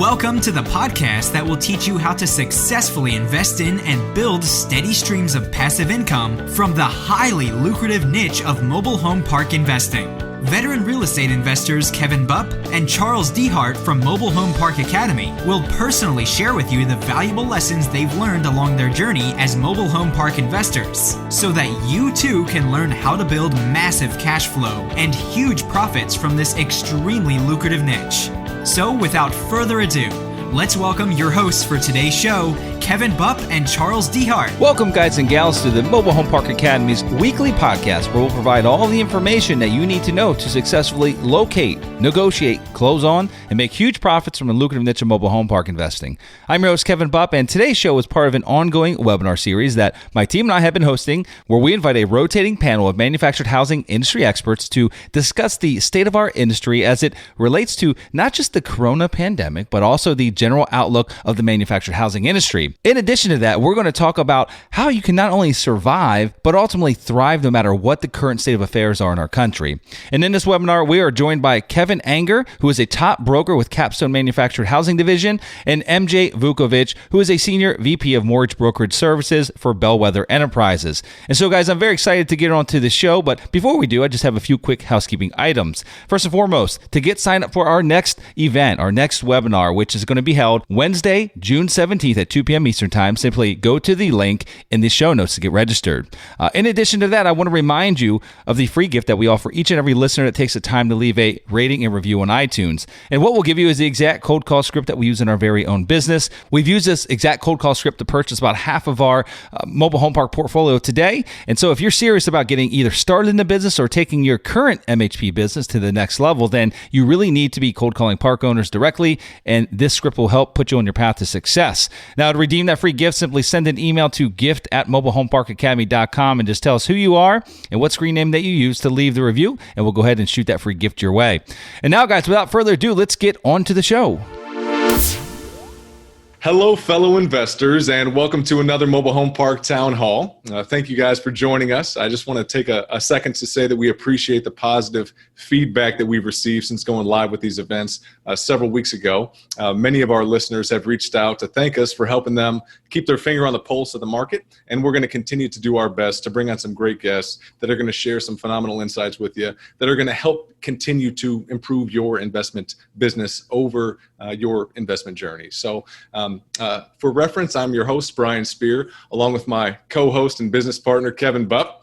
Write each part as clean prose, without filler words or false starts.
Welcome to the podcast that will teach you how to successfully invest in and build steady streams of passive income from the highly lucrative niche of mobile home park investing. Veteran real estate investors Keven Bupp and Charles Dehart from Mobile Home Park Academy will personally share with you the valuable lessons they've learned along their journey as mobile home park investors, so that you too can learn how to build massive cash flow and huge profits from this extremely lucrative niche. So without further ado, let's welcome your hosts for today's show, Keven Bupp and Charles Dehart. Welcome, guys and gals, to the Mobile Home Park Academy's weekly podcast, where we'll provide all the information that you need to know to successfully locate, negotiate, close on, and make huge profits from the lucrative niche of mobile home park investing. I'm your host, Keven Bupp, and today's show is part of an ongoing webinar series that my team and I have been hosting, where we invite a rotating panel of manufactured housing industry experts to discuss the state of our industry as it relates to not just the corona pandemic, but also the general outlook of the manufactured housing industry. In addition to that, we're going to talk about how you can not only survive, but ultimately thrive no matter what the current state of affairs are in our country. And in this webinar, we are joined by Keven Enger, who is a top broker with Capstones Manufactured Housing Division, and MJ Vukovich, who is a senior VP of Mortgage Brokerage Services for Bellwether Enterprises. And so, guys, I'm very excited to get on to the show, but before we do, I just have a few quick housekeeping items. First and foremost, to get signed up for our next event, our next webinar, which is going to be held Wednesday, June 17th at 2 p.m. Eastern Time, simply go to the link in the show notes to get registered. In addition to that, I want to remind you of the free gift that we offer each and every listener that takes the time to leave a rating and review on iTunes. And what we'll give you is the exact cold call script that we use in our very own business. We've used this exact cold call script to purchase about half of our mobile home park portfolio today. And so if you're serious about getting either started in the business or taking your current MHP business to the next level, then you really need to be cold calling park owners directly, and this script will help put you on your path to success. Now, to redeem that free gift, simply send an email to gift@mobilehomeparkacademy.com and just tell us who you are and what screen name that you use to leave the review, and we'll go ahead and shoot that free gift your way. And now, guys, without further ado, let's get on to the show. Hello, fellow investors, and welcome to another Mobile Home Park Town Hall. Thank you guys for joining us. I just want to take a second to say that we appreciate the positive feedback that we've received since going live with these events several weeks ago. Many of our listeners have reached out to thank us for helping them keep their finger on the pulse of the market, and we're going to continue to do our best to bring on some great guests that are going to share some phenomenal insights with you that are going to help continue to improve your investment business over your investment journey. So for reference, I'm your host, Brian Spear, along with my co-host and business partner, Keven Bupp.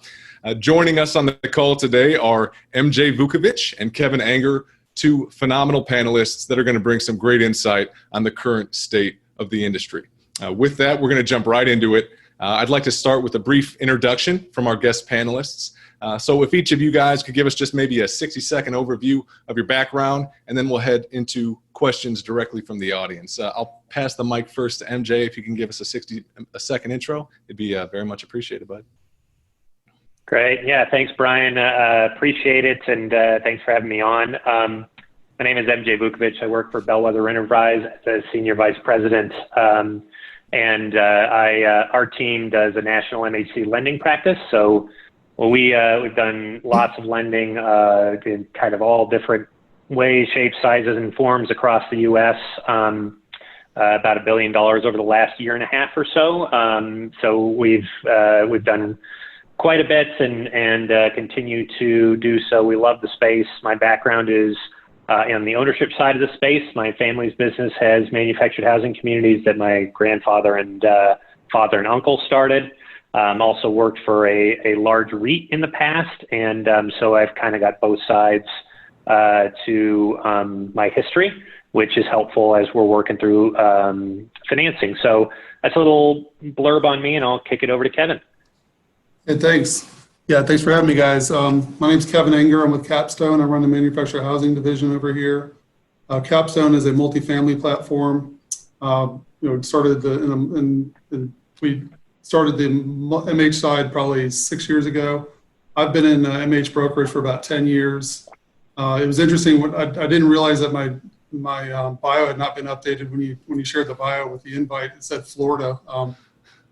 Joining us on the call today are MJ Vukovich and Keven Enger, two phenomenal panelists that are going to bring some great insight on the current state of the industry. With that, we're going to jump right into it. I'd like to start with a brief introduction from our guest panelists. So if each of you guys could give us just maybe a 60-second overview of your background, and then we'll head into questions directly from the audience. I'll pass the mic first to MJ. If you can give us a 60-second intro, it'd be very much appreciated, bud. Great. Yeah, thanks, Brian. Appreciate it, and thanks for having me on. My name is MJ Vukovich. I work for Bellwether Enterprise as a Senior Vice President, and our team does a national MHC lending practice. So we've done lots of lending in kind of all different ways, shapes, sizes, and forms across the U.S., about $1 billion over the last year and a half or so. So we've done quite a bit and continue to do so. We love the space. My background is on the ownership side of the space. My family's business has manufactured housing communities that my grandfather and father and uncle started. Also worked for a large REIT in the past, and so I've kind of got both sides to my history, which is helpful as we're working through financing. So that's a little blurb on me, and I'll kick it over to Keven. Hey, thanks. Yeah, thanks for having me, guys. My name's Keven Enger. I'm with Capstone. I run the manufactured housing division over here. Capstone is a multifamily platform. We started we started the MH side probably 6 years ago. I've been in MH brokerage for about 10 years. It was interesting. I didn't realize that my bio had not been updated when you shared the bio with the invite. It said Florida.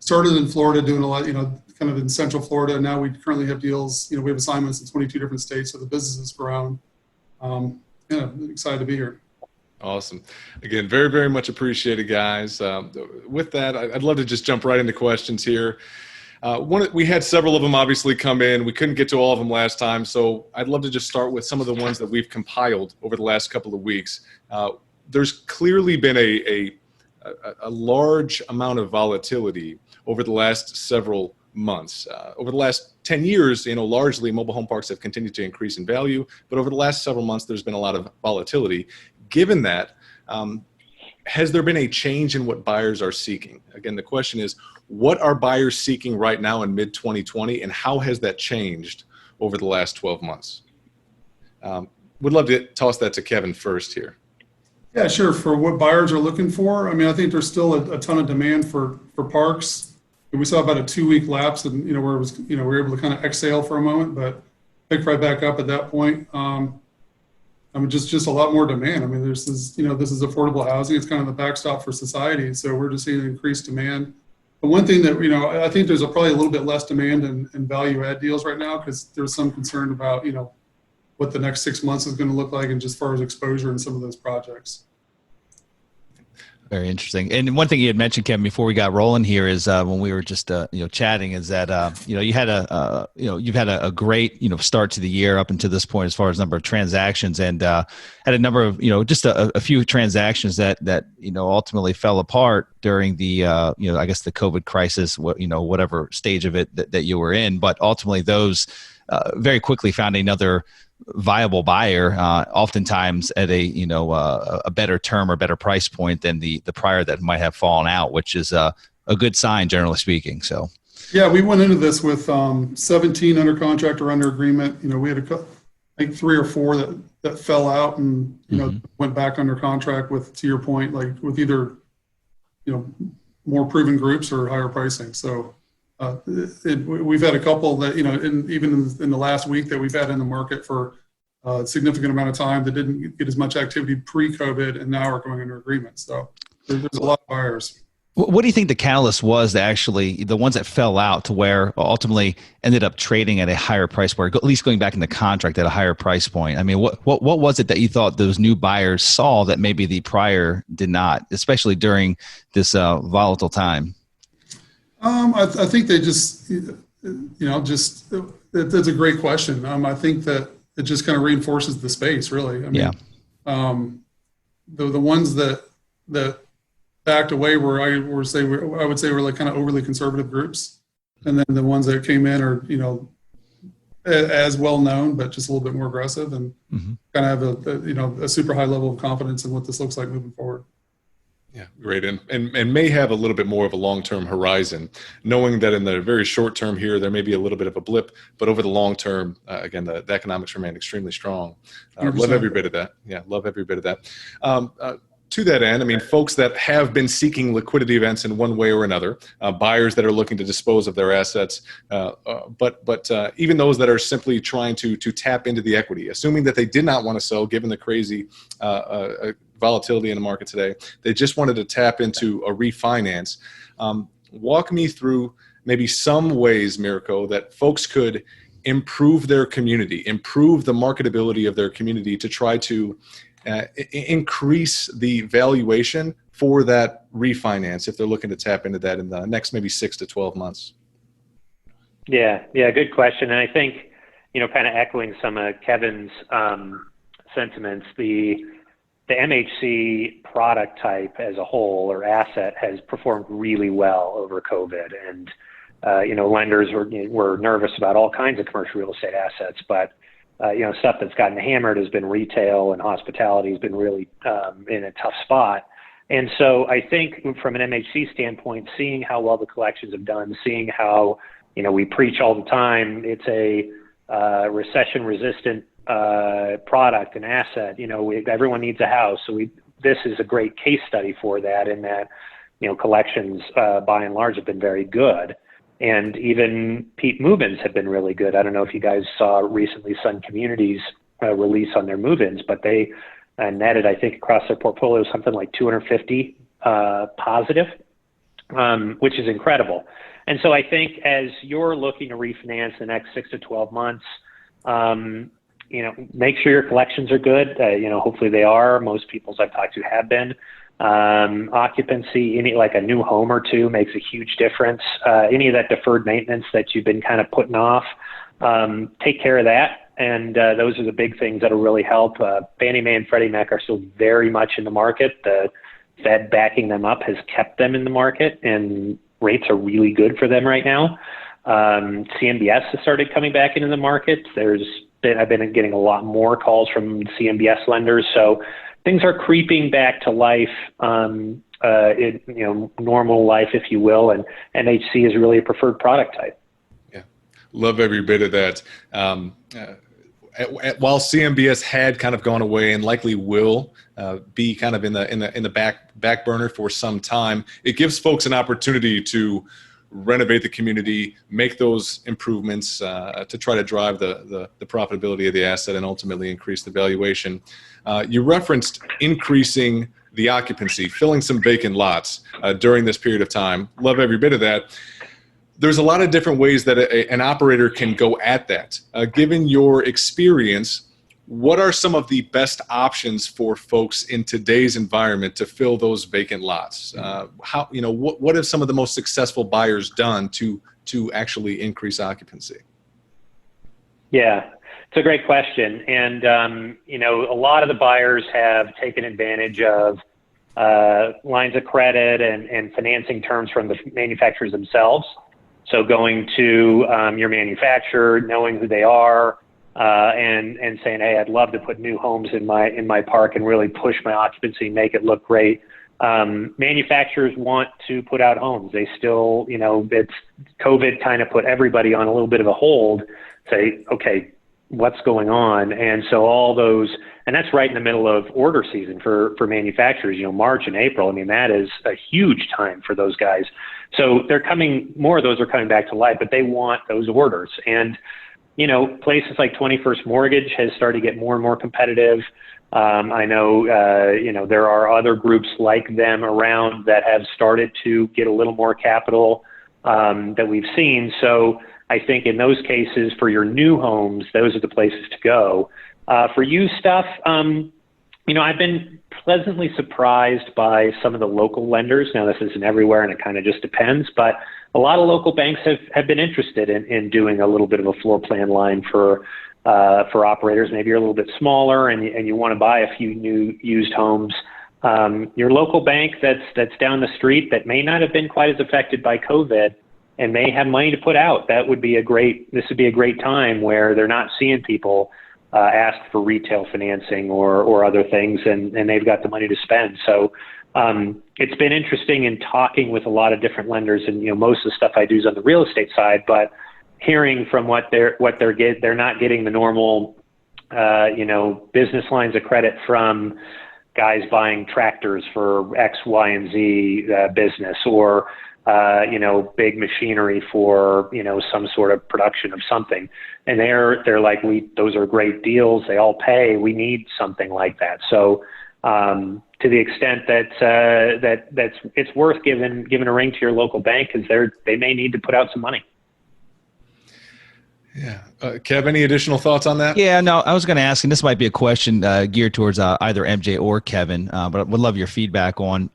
Started in Florida, doing a lot, kind of in Central Florida. Now we currently have deals. We have assignments in 22 different states, so the business has grown. Excited to be here. Awesome. Again, very, very much appreciated, guys. With that, I'd love to just jump right into questions here. We had several of them obviously come in. We couldn't get to all of them last time, so I'd love to just start with some of the ones that we've compiled over the last couple of weeks. There's clearly been a large amount of volatility over the last several months. Over the last 10 years, largely mobile home parks have continued to increase in value, but over the last several months, there's been a lot of volatility. Given that, has there been a change in what buyers are seeking? Again, the question is, what are buyers seeking right now in mid-2020, and how has that changed over the last 12 months? Would love to toss that to Kevin first here. Yeah, sure. For what buyers are looking for, I think there's still a ton of demand for parks. We saw about a 2-week lapse, and where it was, we were able to kind of exhale for a moment, but pick right back up at that point. Just a lot more demand. There's this, this is affordable housing. It's kind of the backstop for society. So we're just seeing increased demand. But one thing that, I think there's probably a little bit less demand in value add deals right now, because there's some concern about, what the next 6 months is going to look like, and just as far as exposure in some of those projects. Very interesting. And one thing you had mentioned, Kevin, before we got rolling here is when we were just chatting, is that you had you've had a great start to the year up until this point as far as number of transactions, and had a number of just a few transactions that ultimately fell apart during the I guess the COVID crisis, whatever stage of it that you were in, but ultimately those very quickly found another viable buyer, oftentimes at a better term or better price point than the prior that might have fallen out, which is a good sign, generally speaking. So, yeah, we went into this with 17 under contract or under agreement. We had I think 3 or 4 that fell out and went back under contract with, to your point, like with either more proven groups or higher pricing. So. We've had a couple that, even in the last week that we've had in the market for a significant amount of time that didn't get as much activity pre-COVID, and now are going under agreement. So there's a lot of buyers. What do you think the catalyst was that actually the ones that fell out to where ultimately ended up trading at a higher price point, at least going back in the contract at a higher price point? What was it that you thought those new buyers saw that maybe the prior did not, especially during this volatile time? I think they just, that's a great question. I think that it just kind of reinforces the space, really. The ones that backed away were, I would say were like kind of overly conservative groups. And then the ones that came in are, as well known, but just a little bit more aggressive, and kind of have a super high level of confidence in what this looks like moving forward. Yeah, great. And may have a little bit more of a long-term horizon, knowing that in the very short term here, there may be a little bit of a blip, but over the long term, again, the economics remain extremely strong. Love every bit of that. Yeah, love every bit of that. To that end, folks that have been seeking liquidity events in one way or another, buyers that are looking to dispose of their assets, but even those that are simply trying to tap into the equity, assuming that they did not want to sell given the crazy volatility in the market today, they just wanted to tap into a refinance. Walk me through maybe some ways, Mirko, that folks could improve their community, improve the marketability of their community to try to increase the valuation for that refinance if they're looking to tap into that in the next maybe 6 to 12 months. Yeah, good question. And I think, kind of echoing some of Kevin's sentiments, the MHC product type as a whole or asset has performed really well over COVID. And, lenders were nervous about all kinds of commercial real estate assets, but stuff that's gotten hammered has been retail, and hospitality has been really in a tough spot. And so I think from an MHC standpoint, seeing how well the collections have done, seeing how, we preach all the time, it's a recession-resistant product and asset. Everyone needs a house. So this is a great case study for that, in that, collections by and large have been very good. And even peak move-ins have been really good. I don't know if you guys saw recently Sun Communities release on their move-ins, but they netted, I think, across their portfolio something like 250 positive, which is incredible. And so I think as you're looking to refinance the next 6 to 12 months, make sure your collections are good. Hopefully they are. Most people I've talked to have been. Occupancy, like a new home or two makes a huge difference. Any of that deferred maintenance that you've been kind of putting off, take care of that. And those are the big things that'll really help. Fannie Mae and Freddie Mac are still very much in the market. The Fed backing them up has kept them in the market, and rates are really good for them right now. CMBS has started coming back into the market. I've been getting a lot more calls from CMBS lenders. So things are creeping back to life, normal life, if you will. And MHC is really a preferred product type. Yeah, love every bit of that. While CMBS had kind of gone away and likely will be kind of in the back burner for some time, it gives folks an opportunity to renovate the community, make those improvements to try to drive the profitability of the asset and ultimately increase the valuation. You referenced increasing the occupancy, filling some vacant lots during this period of time. Love every bit of that. There's a lot of different ways that an operator can go at that. Given your experience, what are some of the best options for folks in today's environment to fill those vacant lots? What have some of the most successful buyers done to actually increase occupancy? Yeah, it's a great question. And, a lot of the buyers have taken advantage of lines of credit and financing terms from the manufacturers themselves. So going to your manufacturer, knowing who they are, and saying, hey, I'd love to put new homes in my park and really push my occupancy, make it look great. Manufacturers want to put out homes. They still, it's COVID kind of put everybody on a little bit of a hold, say, okay, what's going on? And so all those, and that's right in the middle of order season for manufacturers, March and April. I mean, that is a huge time for those guys. So more of those are coming back to life, but they want those orders. And, places like 21st Mortgage has started to get more and more competitive. I know, there are other groups like them around that have started to get a little more capital that we've seen. So I think in those cases, for your new homes, those are the places to go. For used stuff, I've been pleasantly surprised by some of the local lenders. Now, this isn't everywhere, and it kind of just depends, but a lot of local banks have been interested in doing a little bit of a floor plan line for operators. Maybe you're a little bit smaller and you want to buy a few new used homes. Your local bank that's down the street that may not have been quite as affected by COVID and may have money to put out, this would be a great time where they're not seeing people ask for retail financing or other things, and they've got the money to spend. So it's been interesting in talking with a lot of different lenders, and most of the stuff I do is on the real estate side, but hearing from they're not getting the normal business lines of credit from guys buying tractors for X, Y, and Z business, or big machinery for, some sort of production of something. And they're like, those are great deals. They all pay. We need something like that. So, to the extent that it's worth giving a ring to your local bank, because they may need to put out some money. Yeah. Kev, any additional thoughts on that? Yeah, no, I was going to ask, and this might be a question geared towards either MJ or Kevin, but I would love your feedback on,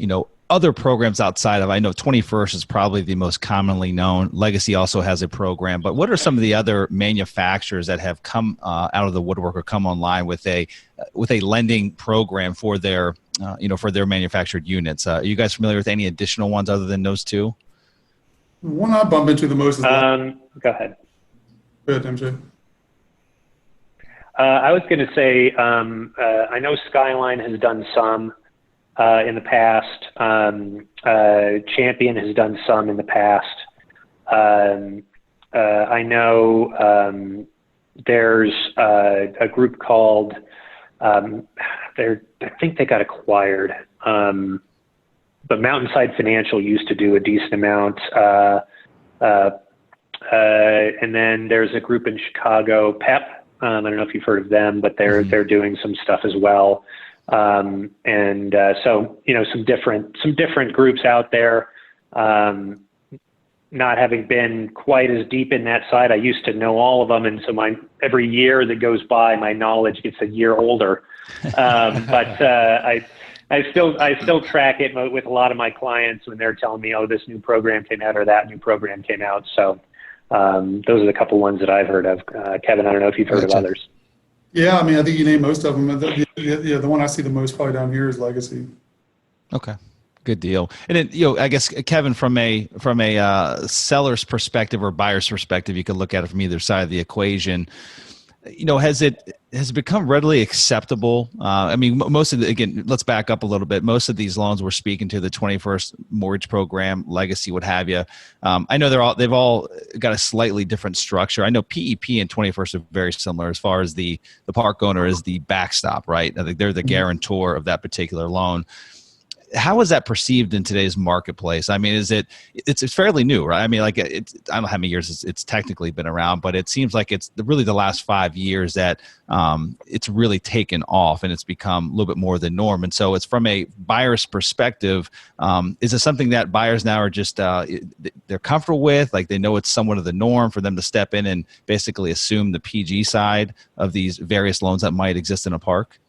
other programs outside of, I know 21st is probably the most commonly known. Legacy also has a program, but what are some of the other manufacturers that have come out of the woodwork or come online with a lending program for their, for their manufactured units? Are you guys familiar with any additional ones other than those two? One I bump into the most is go ahead. Go ahead, MJ. I was going to say, I know Skyline has done some in the past. Champion has done some in the past. I know there's a group called, I think they got acquired, but Mountainside Financial used to do a decent amount. And then there's a group in Chicago, PEP. I don't know if you've heard of them, but they're doing some stuff as well. So some different groups out there. not having been quite as deep in that side. I used to know all of them, and so every year that goes by, my knowledge gets a year older. But I still track it with a lot of my clients when they're telling me, oh, this new program came out or that new program came out. So those are the couple ones that I've heard of. Kevin, I don't know if you've heard of others. Yeah, I mean, I think you named most of them. The one I see the most probably down here is Legacy. Okay. Good deal. And then, I guess, Kevin, from a seller's perspective or buyer's perspective, you can look at it from either side of the equation. Has it become readily acceptable? I mean, again, let's back up a little bit. Most of these loans we're speaking to, the 21st mortgage program, Legacy, what have you. I know they've all got a slightly different structure. I know PEP and 21st are very similar as far as the park owner is the backstop, right? I think they're the guarantor of that particular loan. How is that perceived in today's marketplace? I mean, it's fairly new, right? I mean, like I don't know how many years it's technically been around, but it seems like it's really the last 5 years that it's really taken off and it's become a little bit more the norm. And so it's from a buyer's perspective, is it something that buyers now are just, they're comfortable with? Like they know it's somewhat of the norm for them to step in and basically assume the PG side of these various loans that might exist in a park?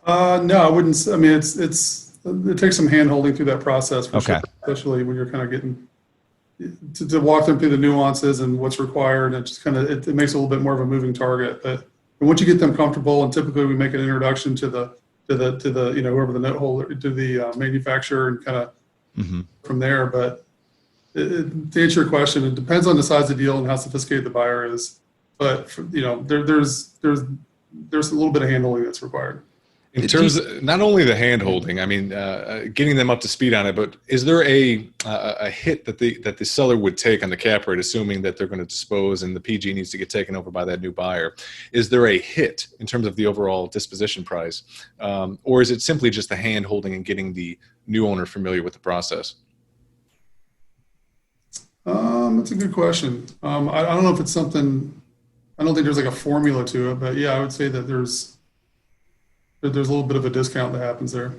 No, I wouldn't. I mean, it takes some hand holding through that process for Okay. sure, especially when you're kind of getting to walk them through the nuances and what's required. And it just kind of, it makes it a little bit more of a moving target. But once you get them comfortable, and typically we make an introduction to the whoever the note holder, to the manufacturer, and kind of from there. But to answer your question, it depends on the size of the deal and how sophisticated the buyer is. But there's a little bit of hand holding that's required. In terms of not only the hand holding, I mean, getting them up to speed on it, but is there a hit that the seller would take on the cap rate, assuming that they're going to dispose and the PG needs to get taken over by that new buyer? Is there a hit in terms of the overall disposition price, or is it simply just the hand holding and getting the new owner familiar with the process? That's a good question. I don't know if it's something. I don't think there's like a formula to it, but yeah, I would say that there's a little bit of a discount that happens there.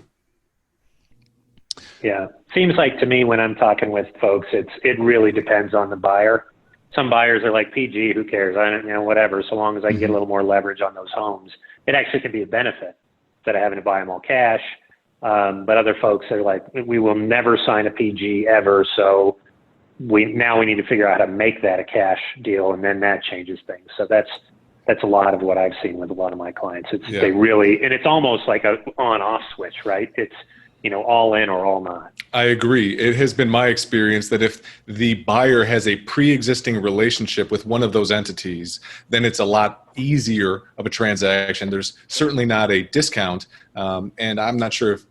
Yeah. Seems like to me when I'm talking with folks, it really depends on the buyer. Some buyers are like, PG, who cares? I don't, whatever, so long as I can get a little more leverage on those homes. It actually can be a benefit instead of having to buy them all cash. But other folks are like, we will never sign a PG ever. So we need to figure out how to make that a cash deal. And then that changes things. So that's a lot of what I've seen with a lot of my clients. They really, and it's almost like a on-off switch, right? It's, all in or all not. I agree. It has been my experience that if the buyer has a pre-existing relationship with one of those entities, then it's a lot easier of a transaction. There's certainly not a discount, and I'm not sure if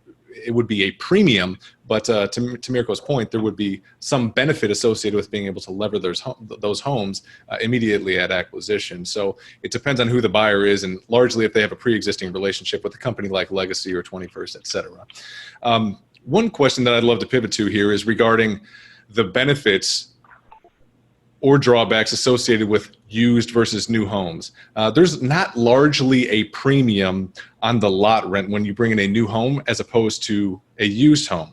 it would be a premium, but to Mirko's point, there would be some benefit associated with being able to lever those homes immediately at acquisition. So it depends on who the buyer is, and largely if they have a pre-existing relationship with a company like Legacy or 21st, et cetera. One question that I'd love to pivot to here is regarding the benefits or drawbacks associated with used versus new homes. There's not largely a premium on the lot rent when you bring in a new home as opposed to a used home.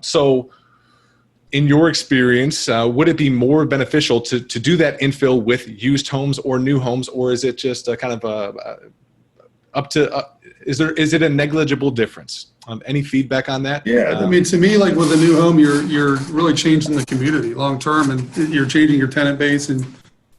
So in your experience, would it be more beneficial to do that infill with used homes or new homes, or is it just a kind of is it a negligible difference? Any feedback on that? Yeah, I mean, to me, like with a new home, you're really changing the community long term, and you're changing your tenant base, and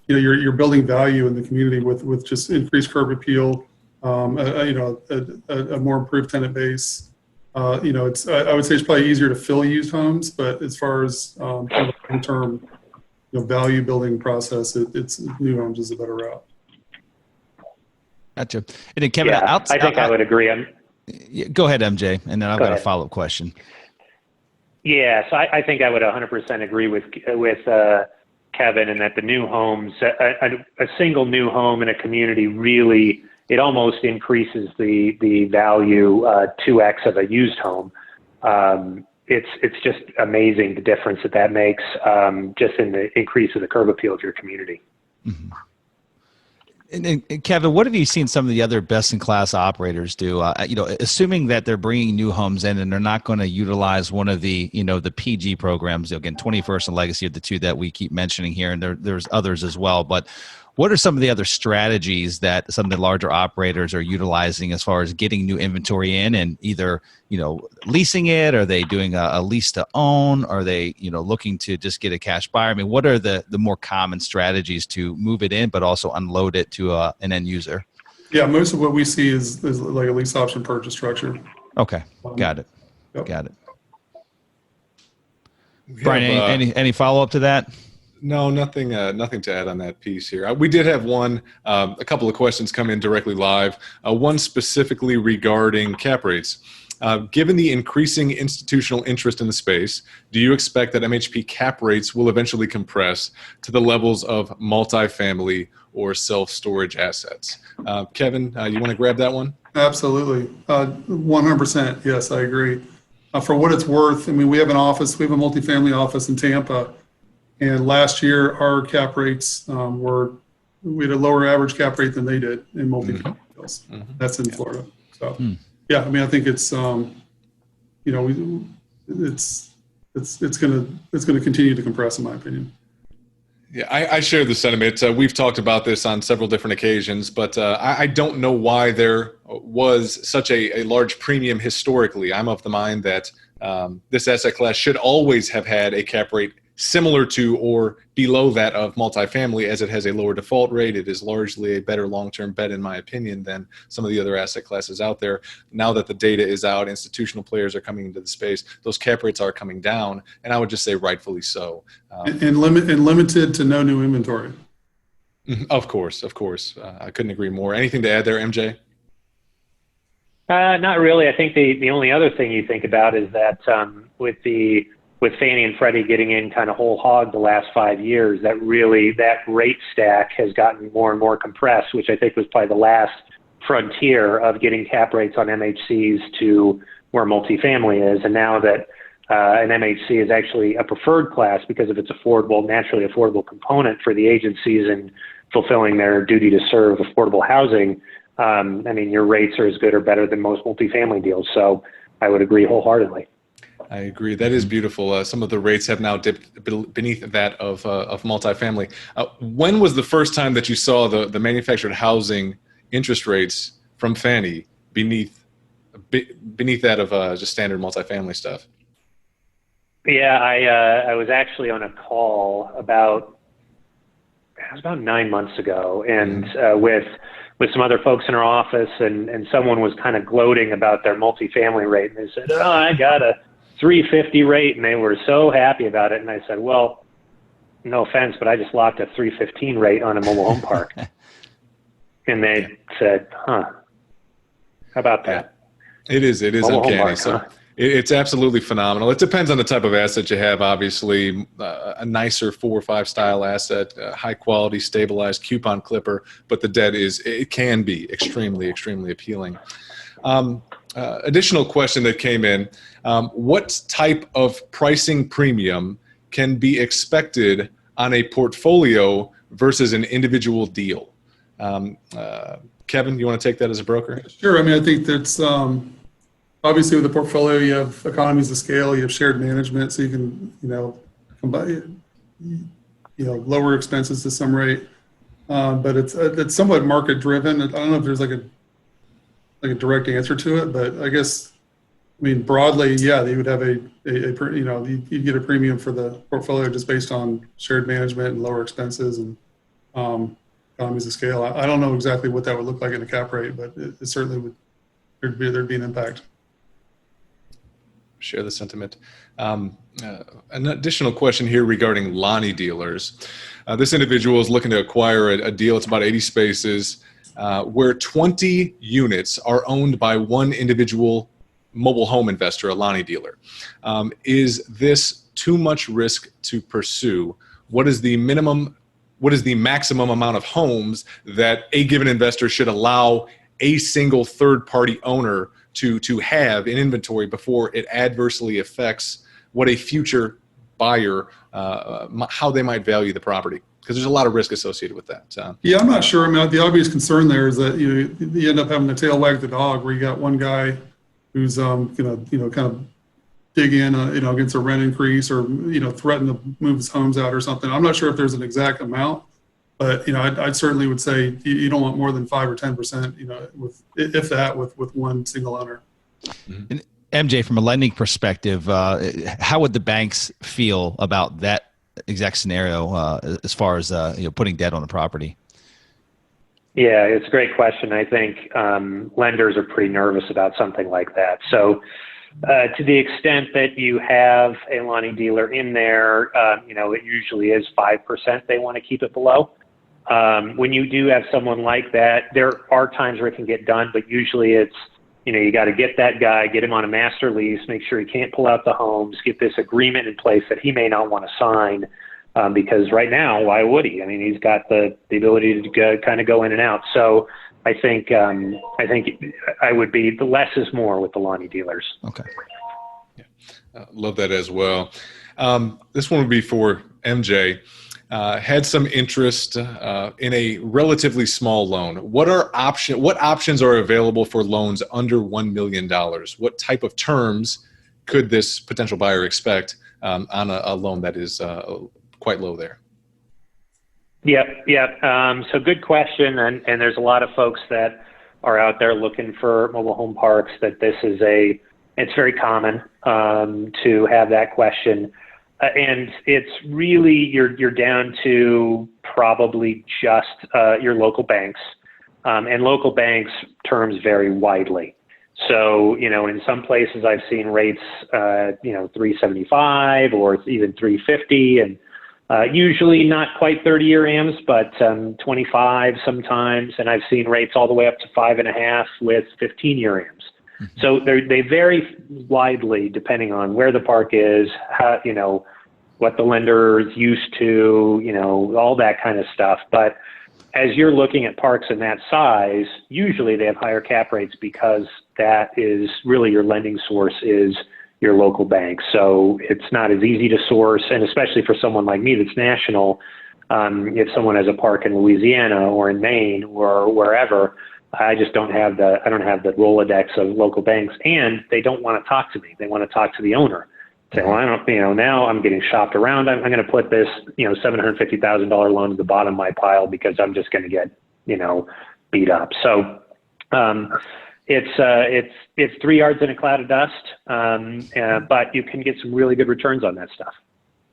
you're building value in the community with just increased curb appeal, a more improved tenant base. I would say it's probably easier to fill used homes, but as far as kind of long term, value building process, it's new homes is a better route. Gotcha. And then Kevin, I think I would agree. Go ahead, MJ, and then I've got a follow-up question. Yeah, so I think I would 100% agree with Kevin in that the new homes, a single new home in a community really, it almost increases the value 2x of a used home. It's just amazing the difference that makes just in the increase of the curb appeal of your community. Mm-hmm. And Kevin, what have you seen some of the other best-in-class operators do? Assuming that they're bringing new homes in and they're not going to utilize one of the, the PG programs. Again, 21st and Legacy are the two that we keep mentioning here, and there's others as well. But what are some of the other strategies that some of the larger operators are utilizing as far as getting new inventory in and either, leasing it? Are they doing a lease to own? Are they, looking to just get a cash buyer? I mean, what are the more common strategies to move it in, but also unload it to an end user? Yeah, most of what we see is like a lease option purchase structure. Okay, got it. Yep. Got it. Brian, any follow-up to that? No, nothing to add on that piece here. We did have a couple of questions come in directly live. One specifically regarding cap rates. Given the increasing institutional interest in the space, do you expect that MHP cap rates will eventually compress to the levels of multifamily or self-storage assets? Kevin, you want to grab that one? Absolutely. 100%. Yes, I agree. For what it's worth, we have a multifamily office in Tampa. And last year, our cap rates we had a lower average cap rate than they did in multifamily deals. Mm-hmm. That's in Florida. So, yeah, I think it's, it's going to continue to compress, in my opinion. Yeah, I share the sentiment. We've talked about this on several different occasions, but I don't know why there was such a large premium historically. I'm of the mind that this asset class should always have had a cap rate similar to or below that of multifamily, as it has a lower default rate. It is largely a better long-term bet, in my opinion, than some of the other asset classes out there. Now that the data is out, institutional players are coming into the space. Those cap rates are coming down, and I would just say rightfully so. And limited to no new inventory. Of course. I couldn't agree more. Anything to add there, MJ? Not really. I think the only other thing you think about is that with Fannie and Freddie getting in kind of whole hog the last 5 years, that rate stack has gotten more and more compressed, which I think was probably the last frontier of getting cap rates on MHCs to where multifamily is. And now that an MHC is actually a preferred class because of its naturally affordable component for the agencies and fulfilling their duty to serve affordable housing, your rates are as good or better than most multifamily deals. So I would agree wholeheartedly. I agree. That is beautiful. Some of the rates have now dipped beneath that of multifamily. When was the first time that you saw the manufactured housing interest rates from Fannie beneath that of just standard multifamily stuff? Yeah, I was actually on a call about 9 months ago, and with some other folks in our office, and someone was kind of gloating about their multifamily rate, and they said, "Oh, I got a 350 rate," and they were so happy about it. And I said, "Well, no offense, but I just locked a 315 rate on a mobile home park." And they said, "Huh, how about that?" It is mobile uncanny. Park, so it's absolutely phenomenal. It depends on the type of asset you have. Obviously, a nicer 4 or 5 style asset, high quality, stabilized coupon clipper, but the debt it can be extremely, extremely appealing. Additional question that came in, what type of pricing premium can be expected on a portfolio versus an individual deal? Kevin, you want to take that as a broker? Sure. I think that's obviously with the portfolio, you have economies of scale, you have shared management, so you can, combine, lower expenses to some rate. But it's somewhat market driven. I don't know if there's like a direct answer to it, but I guess, broadly, yeah, they would have you'd get a premium for the portfolio just based on shared management and lower expenses and economies of scale. I don't know exactly what that would look like in a cap rate, but it certainly would, there'd be an impact. Share the sentiment. An additional question here regarding Lonnie dealers. This individual is looking to acquire a deal. It's about 80 spaces. Where 20 units are owned by one individual mobile home investor, a Lonnie dealer. Is this too much risk to pursue? What is the maximum amount of homes that a given investor should allow a single third-party owner to have in inventory before it adversely affects what a future buyer, how they might value the property? Because there's a lot of risk associated with that. Yeah, I'm not sure. I mean, the obvious concern there is that you end up having the tail wag the dog, where you got one guy who's gonna kind of dig in against a rent increase, or threaten to move his homes out or something. I'm not sure if there's an exact amount, but I certainly would say you don't want more than 5 or 10%, with one single owner. Mm-hmm. And MJ, from a lending perspective, how would the banks feel about that exact scenario as far as putting debt on the property? Yeah, it's a great question. I think lenders are pretty nervous about something like that. So to the extent that you have a Lonnie dealer in there, it usually is 5%. They want to keep it below. When you do have someone like that, there are times where it can get done, but usually it's, you got to get that guy, get him on a master lease, make sure he can't pull out the homes, get this agreement in place that he may not want to sign, because right now, why would he? I mean, he's got the ability to kind of go in and out. So I think I would be, the less is more with the Lonnie dealers. Okay. Yeah. Love that as well. This one would be for MJ. Had some interest in a relatively small loan. What options are available for loans under $1 million? What type of terms could this potential buyer expect on a loan that is quite low there? Yep. So good question. And there's a lot of folks that are out there looking for mobile home parks that it's very common to have that question. And it's really, you're down to probably just your local banks. And local banks terms vary widely. So, in some places I've seen rates, 375 or even 350, and usually not quite 30-year AMs, but 25 sometimes. And I've seen rates all the way up to 5.5 with 15-year AMs. So they vary widely depending on where the park is, how, what the lender is used to, all that kind of stuff. But as you're looking at parks in that size, usually they have higher cap rates because that is really your lending source is your local bank. So it's not as easy to source, and especially for someone like me that's national, if someone has a park in Louisiana or in Maine or wherever, I don't have the Rolodex of local banks, and they don't want to talk to me. They want to talk to the owner. Say, well, I don't, now I'm getting shopped around. I'm going to put this, $750,000 loan at the bottom of my pile because I'm just going to get, beat up. So, it's 3 yards in a cloud of dust. But you can get some really good returns on that stuff.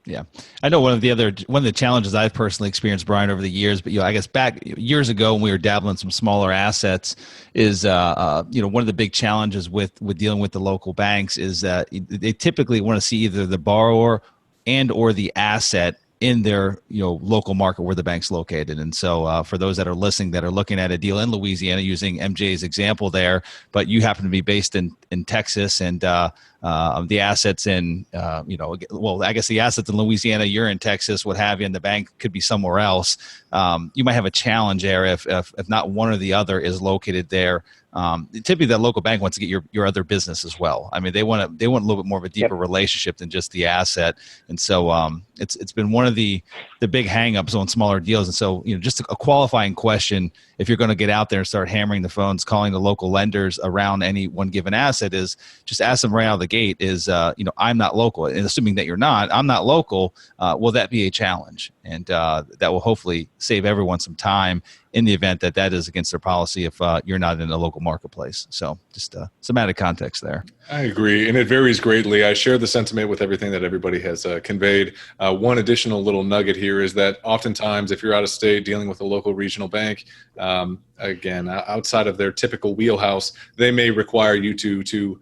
Yeah, I know one of the challenges I've personally experienced, Brian, over the years, but I guess back years ago when we were dabbling in some smaller assets, is one of the big challenges with dealing with the local banks is that they typically want to see either the borrower and or the asset in their local market where the bank's located. And so for those that are listening that are looking at a deal in Louisiana, using MJ's example there, but you happen to be based in Texas, and the assets in I guess the assets in Louisiana, you're in Texas, what have you, and the bank could be somewhere else. You might have a challenge there if not one or the other is located there. Typically that local bank wants to get your other business as well. I mean, they want a little bit more of a deeper relationship than just the asset. And so it's been one of the big hangups on smaller deals. And so, just a qualifying question, if you're going to get out there and start hammering the phones, calling the local lenders around any one given asset, is just ask them right out of the gate is, I'm not local. And assuming that you're not, I'm not local, will that be a challenge? And that will hopefully save everyone some time in the event that is against their policy if you're not in a local marketplace. So just some added context there. I agree. And it varies greatly. I share the sentiment with everything that everybody has conveyed. One additional little nugget here is that oftentimes if you're out of state dealing with a local regional bank, again, outside of their typical wheelhouse, they may require you to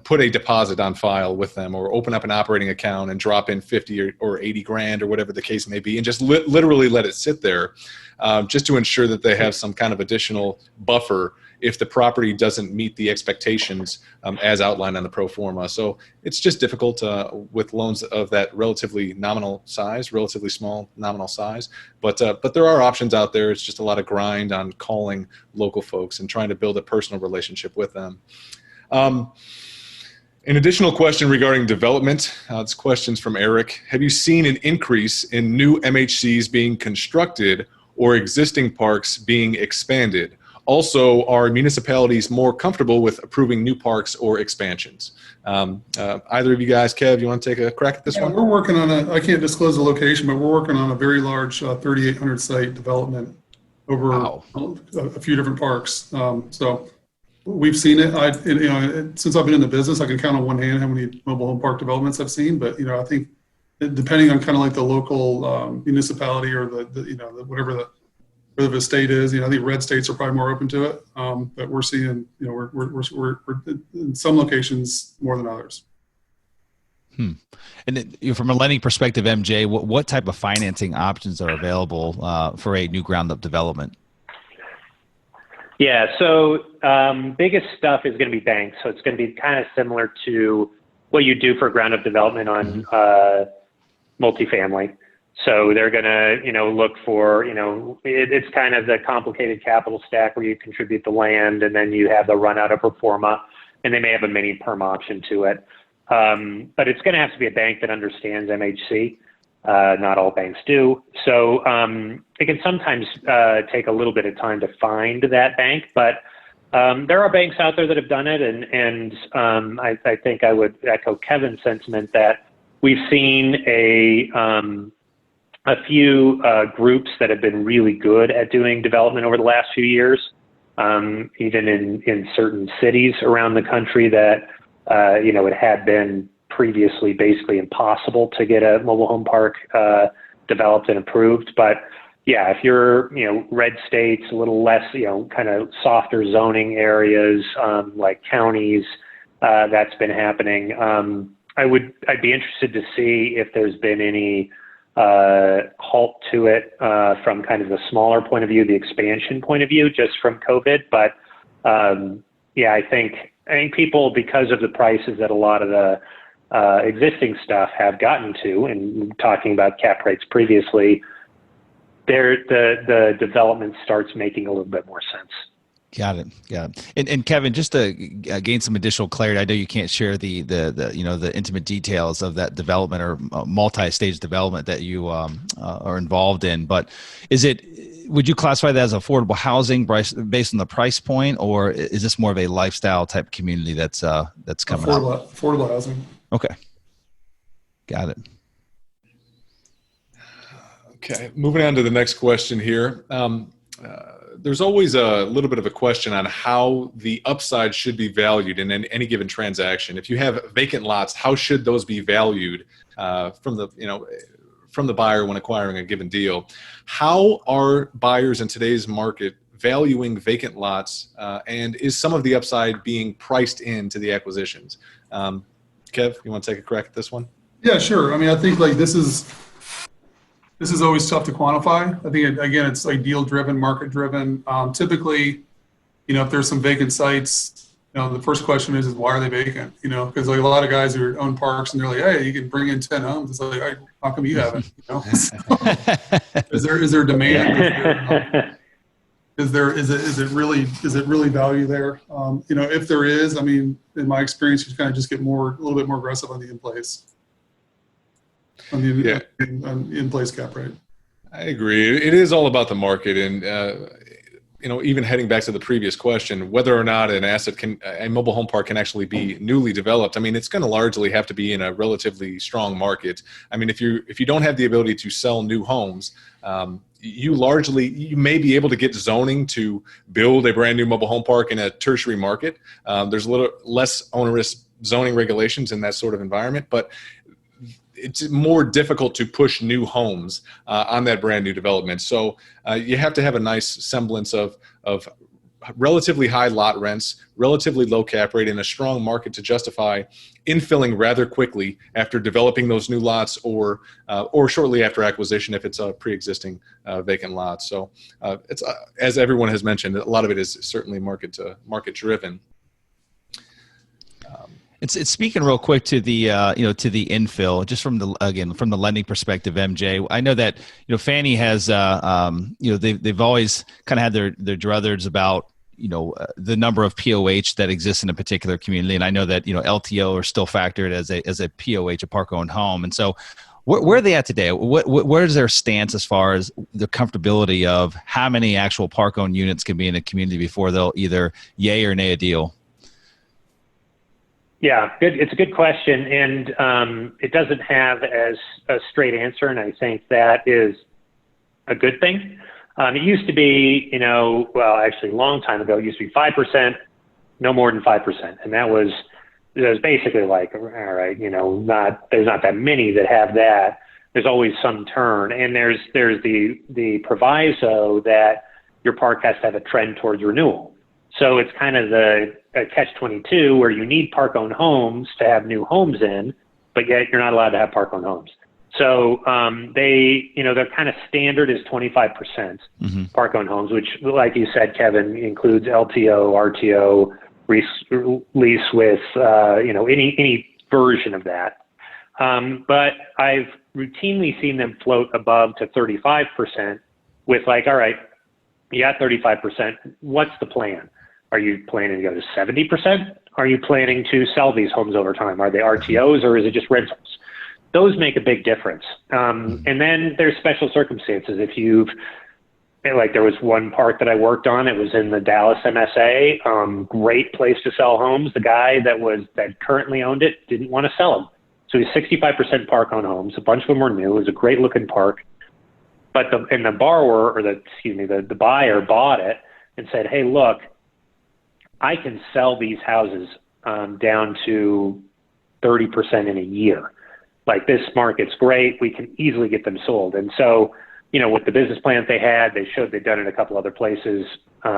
put a deposit on file with them, or open up an operating account and drop in 50 or 80 grand or whatever the case may be, and just literally let it sit there, just to ensure that they have some kind of additional buffer if the property doesn't meet the expectations as outlined on the pro forma. So it's just difficult with loans of that relatively small nominal size. But there are options out there. It's just a lot of grind on calling local folks and trying to build a personal relationship with them. An additional question regarding development. This question's from Eric. Have you seen an increase in new MHCs being constructed or existing parks being expanded? Also, are municipalities more comfortable with approving new parks or expansions? Either of you guys, Kev, you want to take a crack at this one? We're working on I can't disclose the location, but we're working on a very large 3,800 site development over a few different parks. So we've seen it. Since I've been in the business, I can count on one hand how many mobile home park developments I've seen. But I think depending on kind of like the local municipality or whatever the state is, I think red states are probably more open to it. But we're seeing, we're in some locations more than others. And then, from a lending perspective, MJ, what type of financing options are available for a new ground up development? Yeah, so biggest stuff is going to be banks. So it's going to be kind of similar to what you do for ground up development on multifamily. So they're going to, look for, it's kind of the complicated capital stack where you contribute the land and then you have the run out of pro forma, and they may have a mini perm option to it. But it's going to have to be a bank that understands MHC. Not all banks do. So it can sometimes take a little bit of time to find that bank, but there are banks out there that have done it. And I think I would echo Kevin's sentiment that we've seen a few groups that have been really good at doing development over the last few years, even in certain cities around the country that, it had been previously basically impossible to get a mobile home park developed and approved. But yeah, if you're, red states, a little less, kind of softer zoning areas, like counties, that's been happening. I'd be interested to see if there's been any halt to it from kind of the smaller point of view, the expansion point of view, just from COVID. But I think people, because of the prices that a lot of the existing stuff have gotten to, and talking about cap rates previously, the development starts making a little bit more sense. Got it. And Kevin, just to gain some additional clarity, I know you can't share the intimate details of that development or multi-stage development that you are involved in, but would you classify that as affordable housing based on the price point, or is this more of a lifestyle type community that's coming up? Affordable housing. Okay. Got it. Okay. Moving on to the next question here. There's always a little bit of a question on how the upside should be valued in any given transaction. If you have vacant lots, how should those be valued from the buyer when acquiring a given deal? How are buyers in today's market valuing vacant lots, and is some of the upside being priced into the acquisitions? Kev, you want to take a crack at this one? Yeah, sure. I mean, I think like this is always tough to quantify. I think again, it's like deal driven, market driven. Typically, if there's some vacant sites, the first question is why are they vacant? Because like a lot of guys who own parks and they're like, hey, you can bring in 10 homes. It's like, hey, how come you haven't? Is there demand? Is it really value there? If there is, I mean, in my experience, you kind of just get a little bit more aggressive on the in-place. On the in-place cap rate. I agree. It is all about the market, and even heading back to the previous question, whether or not a mobile home park can actually be newly developed. I mean, it's going to largely have to be in a relatively strong market. I mean, if you don't have the ability to sell new homes, you may be able to get zoning to build a brand new mobile home park in a tertiary market. There's a little less onerous zoning regulations in that sort of environment, but it's more difficult to push new homes on that brand new development. So you have to have a nice semblance of relatively high lot rents, relatively low cap rate, and a strong market to justify infilling rather quickly after developing those new lots, or shortly after acquisition if it's a pre-existing vacant lot. So it's as everyone has mentioned, a lot of it is certainly market driven. It's speaking real quick to the to the infill, just from the lending perspective, MJ. I know that Fannie has they've always kind of had their druthers about the number of POH that exists in a particular community. And I know that, LTO are still factored as a POH, a park-owned home. And so where are they at today? Where is their stance as far as the comfortability of how many actual park-owned units can be in a community before they'll either yay or nay a deal? Yeah, good. It's a good question, and it doesn't have as a straight answer, and I think that is a good thing. It used to be, actually a long time ago, it used to be 5%, no more than 5, and that was basically like, all right, there's not that many that have that. There's always some turn, and there's the proviso that your park has to have a trend towards renewal. So it's kind of the catch-22 where you need park-owned homes to have new homes in, but yet you're not allowed to have park-owned homes. So their kind of standard is 25% park-owned homes, which, like you said, Kevin, includes LTO, RTO, lease with any version of that. But I've routinely seen them float above to 35% with like, all right, you got 35%. What's the plan? Are you planning to go to 70%? Are you planning to sell these homes over time? Are they RTOs or is it just rentals? Those make a big difference. And then there's special circumstances. If there was one park that I worked on, it was in the Dallas MSA, great place to sell homes. The guy that currently owned it didn't want to sell them. So he's 65% park-owned homes. A bunch of them were new. It was a great looking park. But the borrower, or the buyer bought it and said, hey, look, I can sell these houses down to 30% in a year. Like, this market's great. We can easily get them sold. And so, with the business plan they had, they showed they'd done it a couple other places. I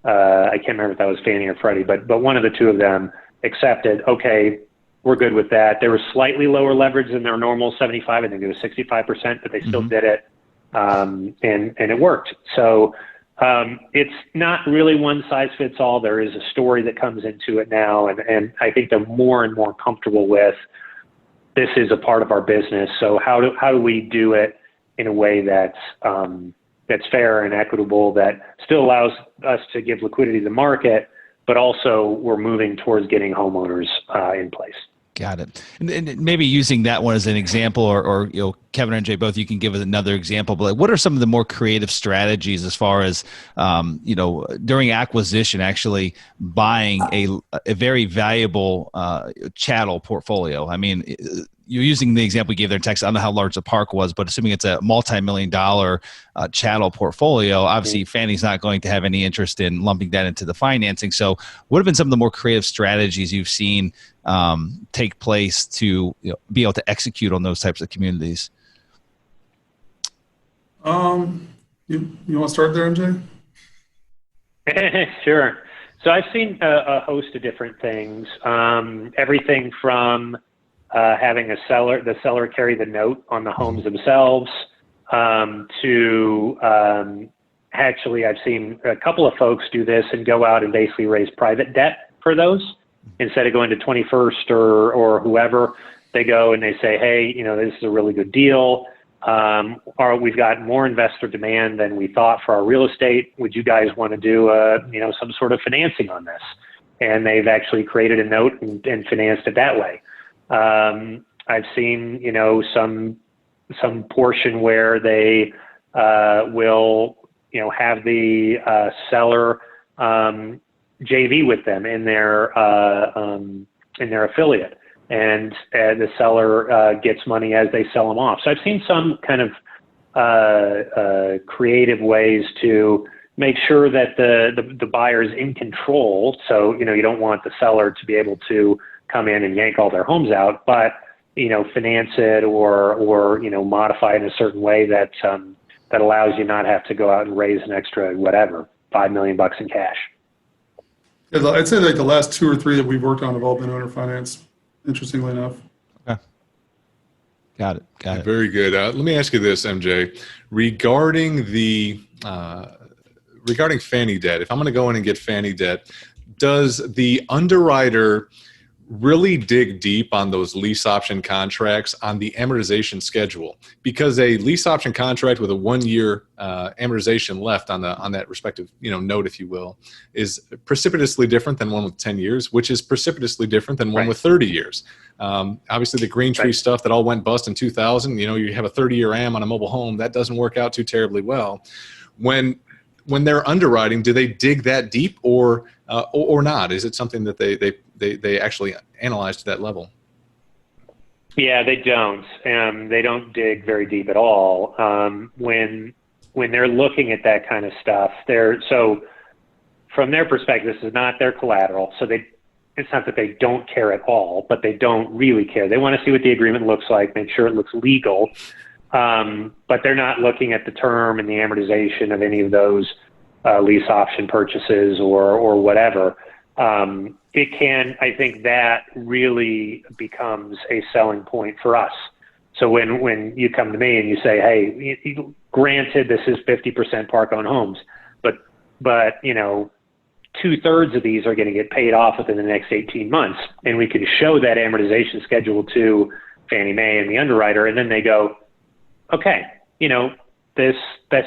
can't remember if that was Fannie or Freddie, but one of the two of them accepted, okay, we're good with that. There was slightly lower leverage than their normal 75. I think it was 65%, but they still did it. And it worked. So it's not really one size fits all. There is a story that comes into it now. And I think they're more and more comfortable with, this is a part of our business. So how do we do it in a way that's fair and equitable, that still allows us to give liquidity to the market, but also we're moving towards getting homeowners in place. Got it. And maybe using that one as an example, or Kevin and MJ, both, you can give us another example. But what are some of the more creative strategies as far as during acquisition, actually buying a very valuable chattel portfolio? I mean, you're using the example we gave there in Texas. I don't know how large the park was, but assuming it's a multi-million-dollar chattel portfolio, obviously Fannie's not going to have any interest in lumping that into the financing. So what have been some of the more creative strategies you've seen take place to be able to execute on those types of communities? You want to start there, MJ? Sure. So I've seen a host of different things. Everything from having the seller carry the note on the homes themselves, to actually, I've seen a couple of folks do this and go out and basically raise private debt for those. Instead of going to 21st or whoever, they go and they say, hey, this is a really good deal. We've got more investor demand than we thought for our real estate. Would you guys want to do some sort of financing on this? And they've actually created a note and financed it that way. I've seen, some portion where they will, have the seller JV with them in their affiliate, and the seller gets money as they sell them off. So I've seen some kind of creative ways to make sure that the buyer is in control. So you don't want the seller to be able to come in and yank all their homes out, but finance it or modify it in a certain way that allows you not have to go out and raise an extra $5 million in cash. Yeah, I'd say like the last 2 or 3 that we've worked on have all been owner finance, interestingly enough. Okay. Got it. Very good. Let me ask you this, MJ, regarding regarding Fannie debt. If I'm going to go in and get Fannie debt, does the underwriter really dig deep on those lease option contracts on the amortization schedule, because a lease option contract with a 1 year amortization left on that respective note, if you will, is precipitously different than one with 10 years, which is precipitously different than one with 30 years. Obviously, the green tree stuff that all went bust in 2000, you have a 30-year am on a mobile home, that doesn't work out too terribly well. When they're underwriting, do they dig that deep or not? Is it something that they actually analyze to that level? Yeah, they don't. They don't dig very deep at all. When they're looking at that kind of stuff, so from their perspective, this is not their collateral. So it's not that they don't care at all, but they don't really care. They want to see what the agreement looks like, make sure it looks legal. But they're not looking at the term and the amortization of any of those lease option purchases or whatever. I think that really becomes a selling point for us. So when you come to me and you say, hey, granted, this is 50% park-owned homes, but 2/3 of these are going to get paid off within the next 18 months. And we can show that amortization schedule to Fannie Mae and the underwriter, and then they go, okay, this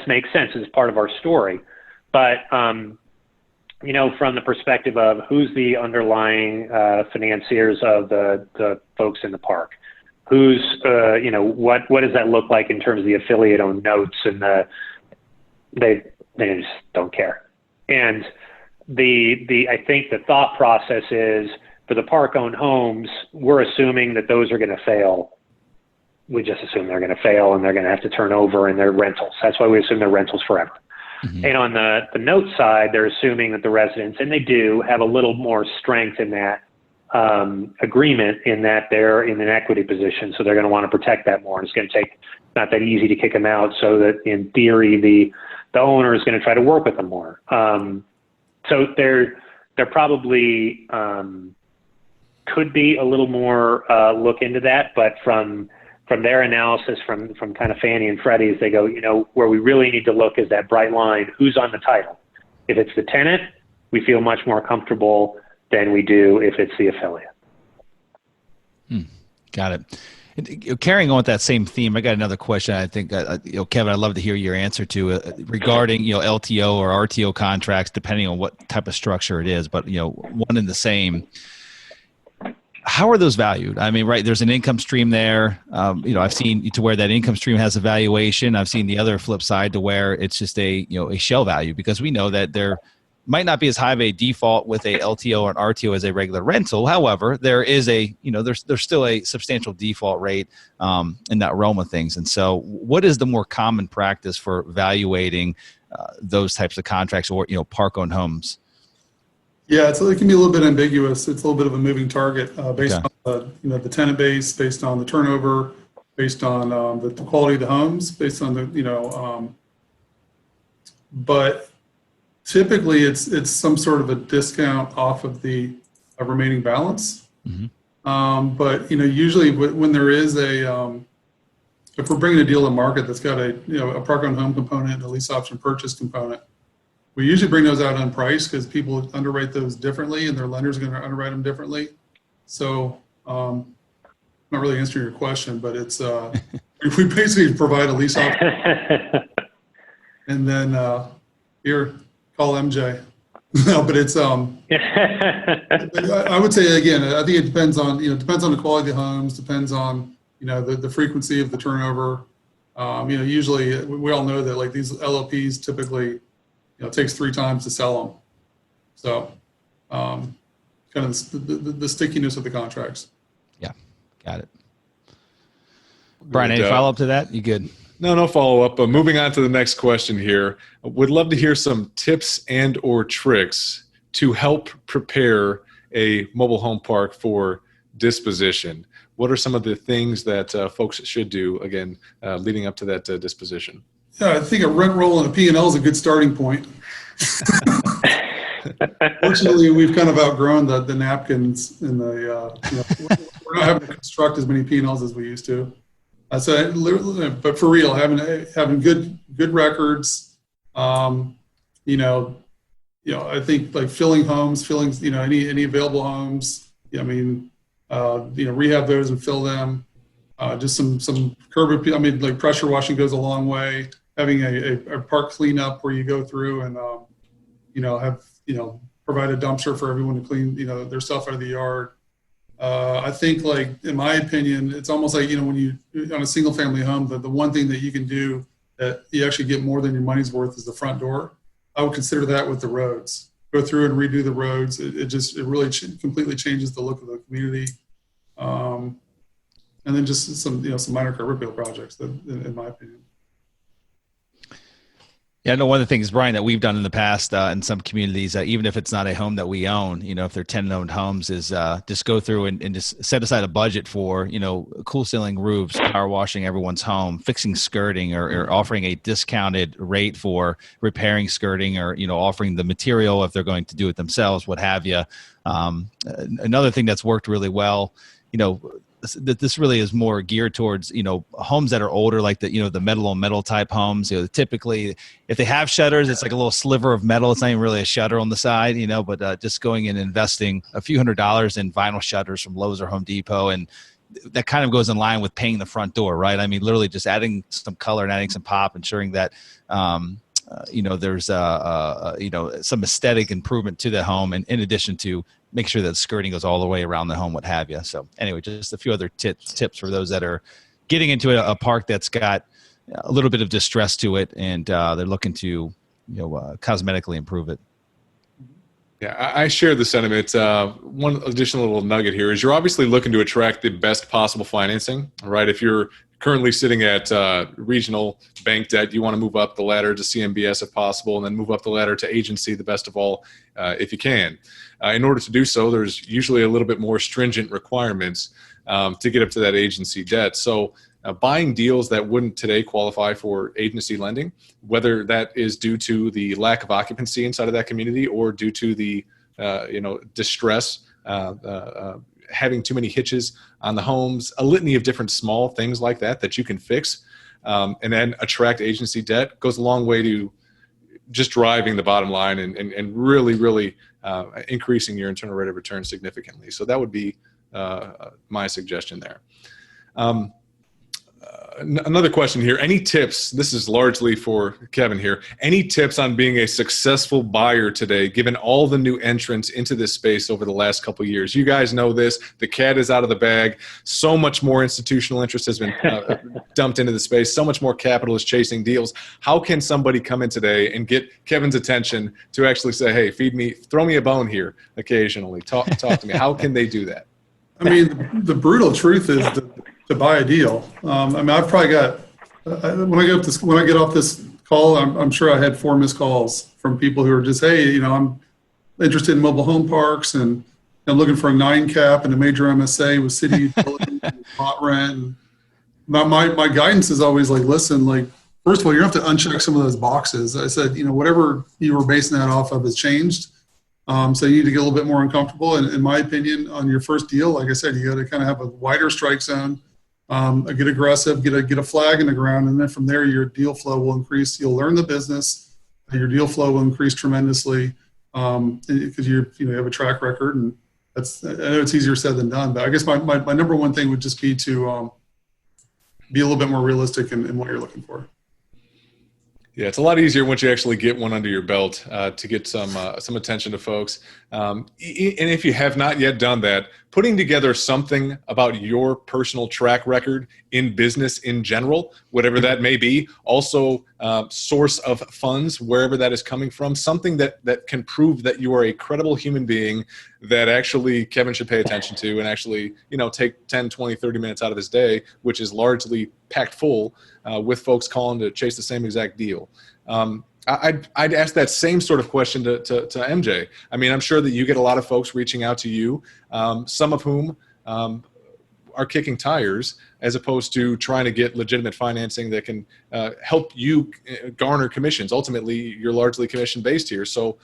makes sense as part of our story. But, from the perspective of who's the underlying financiers of the folks in the park, who's, what does that look like in terms of the affiliate-owned notes, and they just don't care. And I think the thought process is, for the park-owned homes, we're assuming that those are going to fail. We just assume they're going to fail and they're going to have to turn over and they're rentals. That's why we assume they're rentals forever. Mm-hmm. And on the note side, they're assuming that the residents, and they do, have a little more strength in that agreement, in that they're in an equity position. So they're going to want to protect that more. And it's going to take not that easy to kick them out, so that in theory, the owner is going to try to work with them more. So they're probably could be a little more look into that, but from their analysis, from kind of Fannie and Freddie's, they go, where we really need to look is that bright line, who's on the title. If it's the tenant, we feel much more comfortable than we do if it's the affiliate. Got it. And, carrying on with that same theme, I got another question. I think, Kevin, I'd love to hear your answer to regarding, LTO or RTO contracts, depending on what type of structure it is, but, one and the same. How are those valued? I mean, right, there's an income stream there. I've seen to where that income stream has a valuation. I've seen the other flip side to where it's just a shell value, because we know that there might not be as high of a default with a LTO or an RTO as a regular rental. However, there is there's still a substantial default rate in that realm of things. And so what is the more common practice for evaluating those types of contracts or, park-owned homes? Yeah, it can be a little bit ambiguous. It's a little bit of a moving target based on the tenant base, based on the turnover, based on the quality of the homes, based on but typically it's some sort of a discount off of the remaining balance. Mm-hmm. But usually when there is if we're bringing a deal to market that's got a park-owned home component and a lease option purchase component, we usually bring those out on price because people underwrite those differently and their lenders are going to underwrite them differently. So I'm not really answering your question, but it's we basically provide a lease option and then here, call MJ. No, but it's I would say, again, I think it depends on the quality of the homes, depends on the frequency of the turnover. Usually we all know that like these LOPs typically it takes 3 times to sell them. So kind of the stickiness of the contracts. Yeah, got it. Brian, any follow-up to that? You good? No follow-up. But moving on to the next question here. Would love to hear some tips and or tricks to help prepare a mobile home park for disposition. What are some of the things that folks should do, again, leading up to that disposition? Yeah, I think a rent roll and a P&L is a good starting point. Fortunately, we've kind of outgrown the napkins and we're not having to construct as many P&Ls as we used to. But for real, having good records, I think like filling any available homes, I mean, rehab those and fill them. Just some curb, like pressure washing goes a long way. Having a park cleanup where you go through and, provide a dumpster for everyone to clean, their stuff out of the yard. I think, like, in my opinion, it's almost like, when you, on a single family home, the one thing that you can do that you actually get more than your money's worth is the front door. I would consider that with the roads. Go through and redo the roads. It really completely changes the look of the community. And then just some minor curb appeal projects, in my opinion. Yeah, I know one of the things, Brian, that we've done in the past in some communities, even if it's not a home that we own, if they're tenant-owned homes, is just go through and just set aside a budget for, cool ceiling roofs, power washing everyone's home, fixing skirting, or offering a discounted rate for repairing skirting, or, offering the material if they're going to do it themselves, what have you. Another thing that's worked really well, that this really is more geared towards, homes that are older, like the metal on metal type homes. Typically, if they have shutters, it's like a little sliver of metal. It's not even really a shutter on the side, but just going in and investing a few $100s in vinyl shutters from Lowe's or Home Depot. And that kind of goes in line with paying the front door, right? I mean, literally just adding some color and adding some pop, ensuring that, there's some aesthetic improvement to the home, and in addition to make sure that skirting goes all the way around the home, what have you. So anyway, just a few other tips for those that are getting into a park that's got a little bit of distress to it, and they're looking to cosmetically improve it. Yeah, I share the sentiment. One additional little nugget here is you're obviously looking to attract the best possible financing, right? If you're currently sitting at regional bank debt, you want to move up the ladder to CMBS if possible, and then move up the ladder to agency, the best of all, if you can. In order to do so, there's usually a little bit more stringent requirements to get up to that agency debt. So buying deals that wouldn't today qualify for agency lending, whether that is due to the lack of occupancy inside of that community or due to the distress, having too many hitches on the homes, a litany of different small things like that you can fix, and then attract agency debt, goes a long way to just driving the bottom line and really increasing your internal rate of return significantly. So that would be my suggestion there. Another question here. Any tips, this is largely for Keven here, any tips on being a successful buyer today, given all the new entrants into this space over the last couple of years? You guys know this. The cat is out of the bag. So much more institutional interest has been dumped into the space. So much more capital is chasing deals. How can somebody come in today and get Kevin's attention to actually say, hey, feed me, throw me a bone here occasionally. Talk to me. How can they do that? I mean, the brutal truth is to buy a deal. I've probably got when I get off this call, I'm sure I had 4 missed calls from people who are just, hey, I'm interested in mobile home parks and I'm looking for a 9 cap and a major MSA with city utility and hot rent. And my guidance is always like, listen, like, first of all, you have to uncheck some of those boxes. I said, whatever you were basing that off of has changed. So you need to get a little bit more uncomfortable. And in my opinion, on your first deal, like I said, you got to kind of have a wider strike zone, get aggressive, get a flag in the ground. And then from there, your deal flow will increase. You'll learn the business. Your deal flow will increase tremendously because you have a track record. And I know it's easier said than done, but I guess my number one thing would just be to be a little bit more realistic in what you're looking for. Yeah, it's a lot easier once you actually get one under your belt to get some attention to folks. And if you have not yet done that, putting together something about your personal track record in business in general, whatever that may be, also source of funds, wherever that is coming from, something that can prove that you are a credible human being that actually Keven should pay attention to and actually, take 10, 20, 30 minutes out of his day, which is largely packed full with folks calling to chase the same exact deal. I'd ask that same sort of question to MJ. I mean, I'm sure that you get a lot of folks reaching out to you, some of whom are kicking tires as opposed to trying to get legitimate financing that can help you garner commissions. Ultimately, you're largely commission-based here, so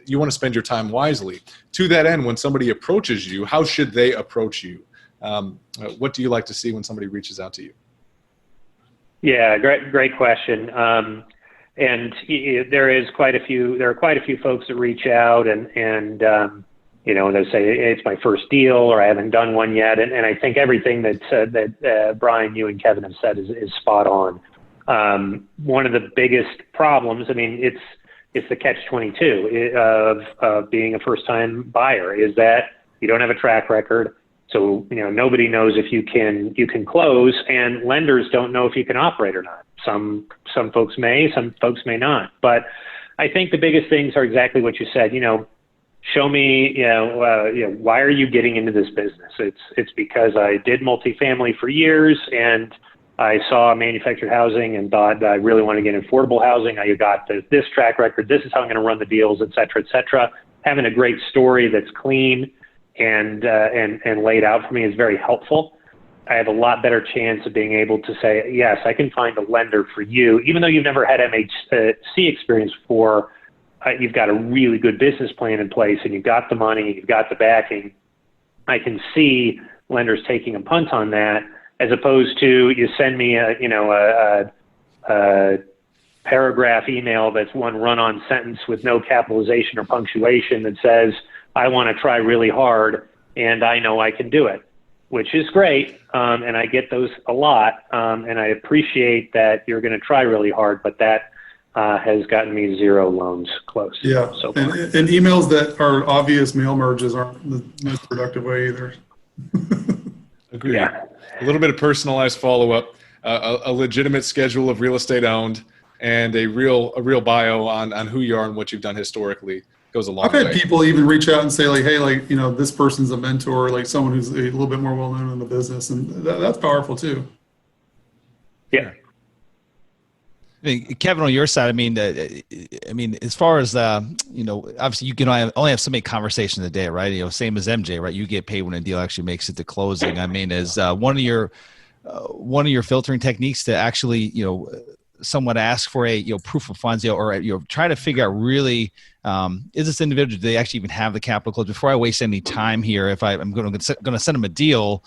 you want to spend your time wisely. To that end, when somebody approaches you, how should they approach you? What do you like to see when somebody reaches out to you? Yeah, great question. And there are quite a few folks that reach out, and they'll say it's my first deal or I haven't done one yet. And I think everything that Brian, you and Kevin have said is spot on. One of the biggest problems, it's the catch-22 of being a first-time buyer, is that you don't have a track record. So, nobody knows if you can close, and lenders don't know if you can operate or not. Some folks may, some folks may not. But I think the biggest things are exactly what you said. Show me, why are you getting into this business? It's because I did multifamily for years, and I saw manufactured housing and thought I really want to get affordable housing. I got this track record. This is how I'm going to run the deals, et cetera, et cetera. Having a great story that's clean and laid out for me is very helpful. I have a lot better chance of being able to say, yes, I can find a lender for you. Even though you've never had MHC experience before, you've got a really good business plan in place, and you've got the money, you've got the backing. I can see lenders taking a punt on that, as opposed to you send me a paragraph email that's one run-on sentence with no capitalization or punctuation that says, I want to try really hard and I know I can do it, which is great. And I get those a lot. And I appreciate that you're going to try really hard, but that has gotten me 0 loans closed. Yeah. So far. And emails that are obvious mail merges aren't the most productive way either. Agreed. Yeah. A little bit of personalized follow-up, a legitimate schedule of real estate owned, and a real bio on who you are and what you've done historically goes a long way. I've had people even reach out and say, like, hey, like, this person's a mentor, like someone who's a little bit more well-known in the business. And that's powerful too. Yeah. Kevin, on your side, as far as obviously you can only have so many conversations a day, right? Same as MJ, right? You get paid when a deal actually makes it to closing. Is one of your filtering techniques to actually someone ask for a proof of funds, or try to figure out really is this individual, do they actually even have the capital close? Before I waste any time here, if I'm going to send them a deal,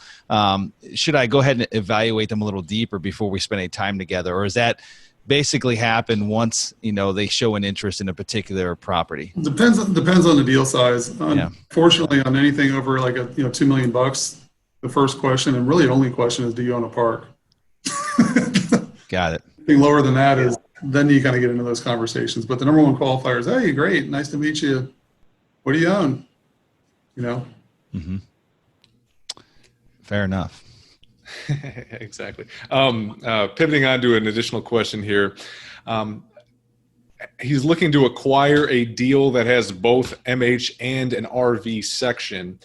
should I go ahead and evaluate them a little deeper before we spend any time together, or is that basically happen once they show an interest in a particular property? Depends on the deal size. Unfortunately, on anything over like $2 million, the first question and really only question is, do you own a park? Got it. Anything lower than that is then you kind of get into those conversations. But the number one qualifier is, hey, great, nice to meet you. What do you own? Mm-hmm. Fair enough. Exactly. Pivoting on to an additional question here. He's looking to acquire a deal that has both MH and an RV section.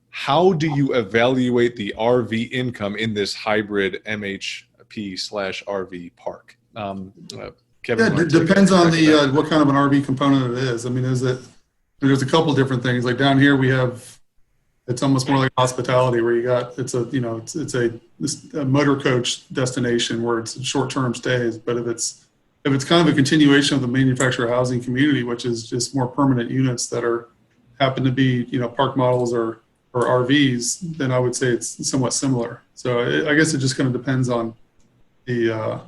How do you evaluate the RV income in this hybrid MHP/RV park? Kevin, it depends on the what kind of an RV component it is. There's a couple different things. Like down here, it's almost more like hospitality, where it's a motor coach destination where it's short-term stays. But if it's kind of a continuation of the manufactured housing community, which is just more permanent units that happen to be park models or RVs, then I would say it's somewhat similar. So I guess it just kind of depends on the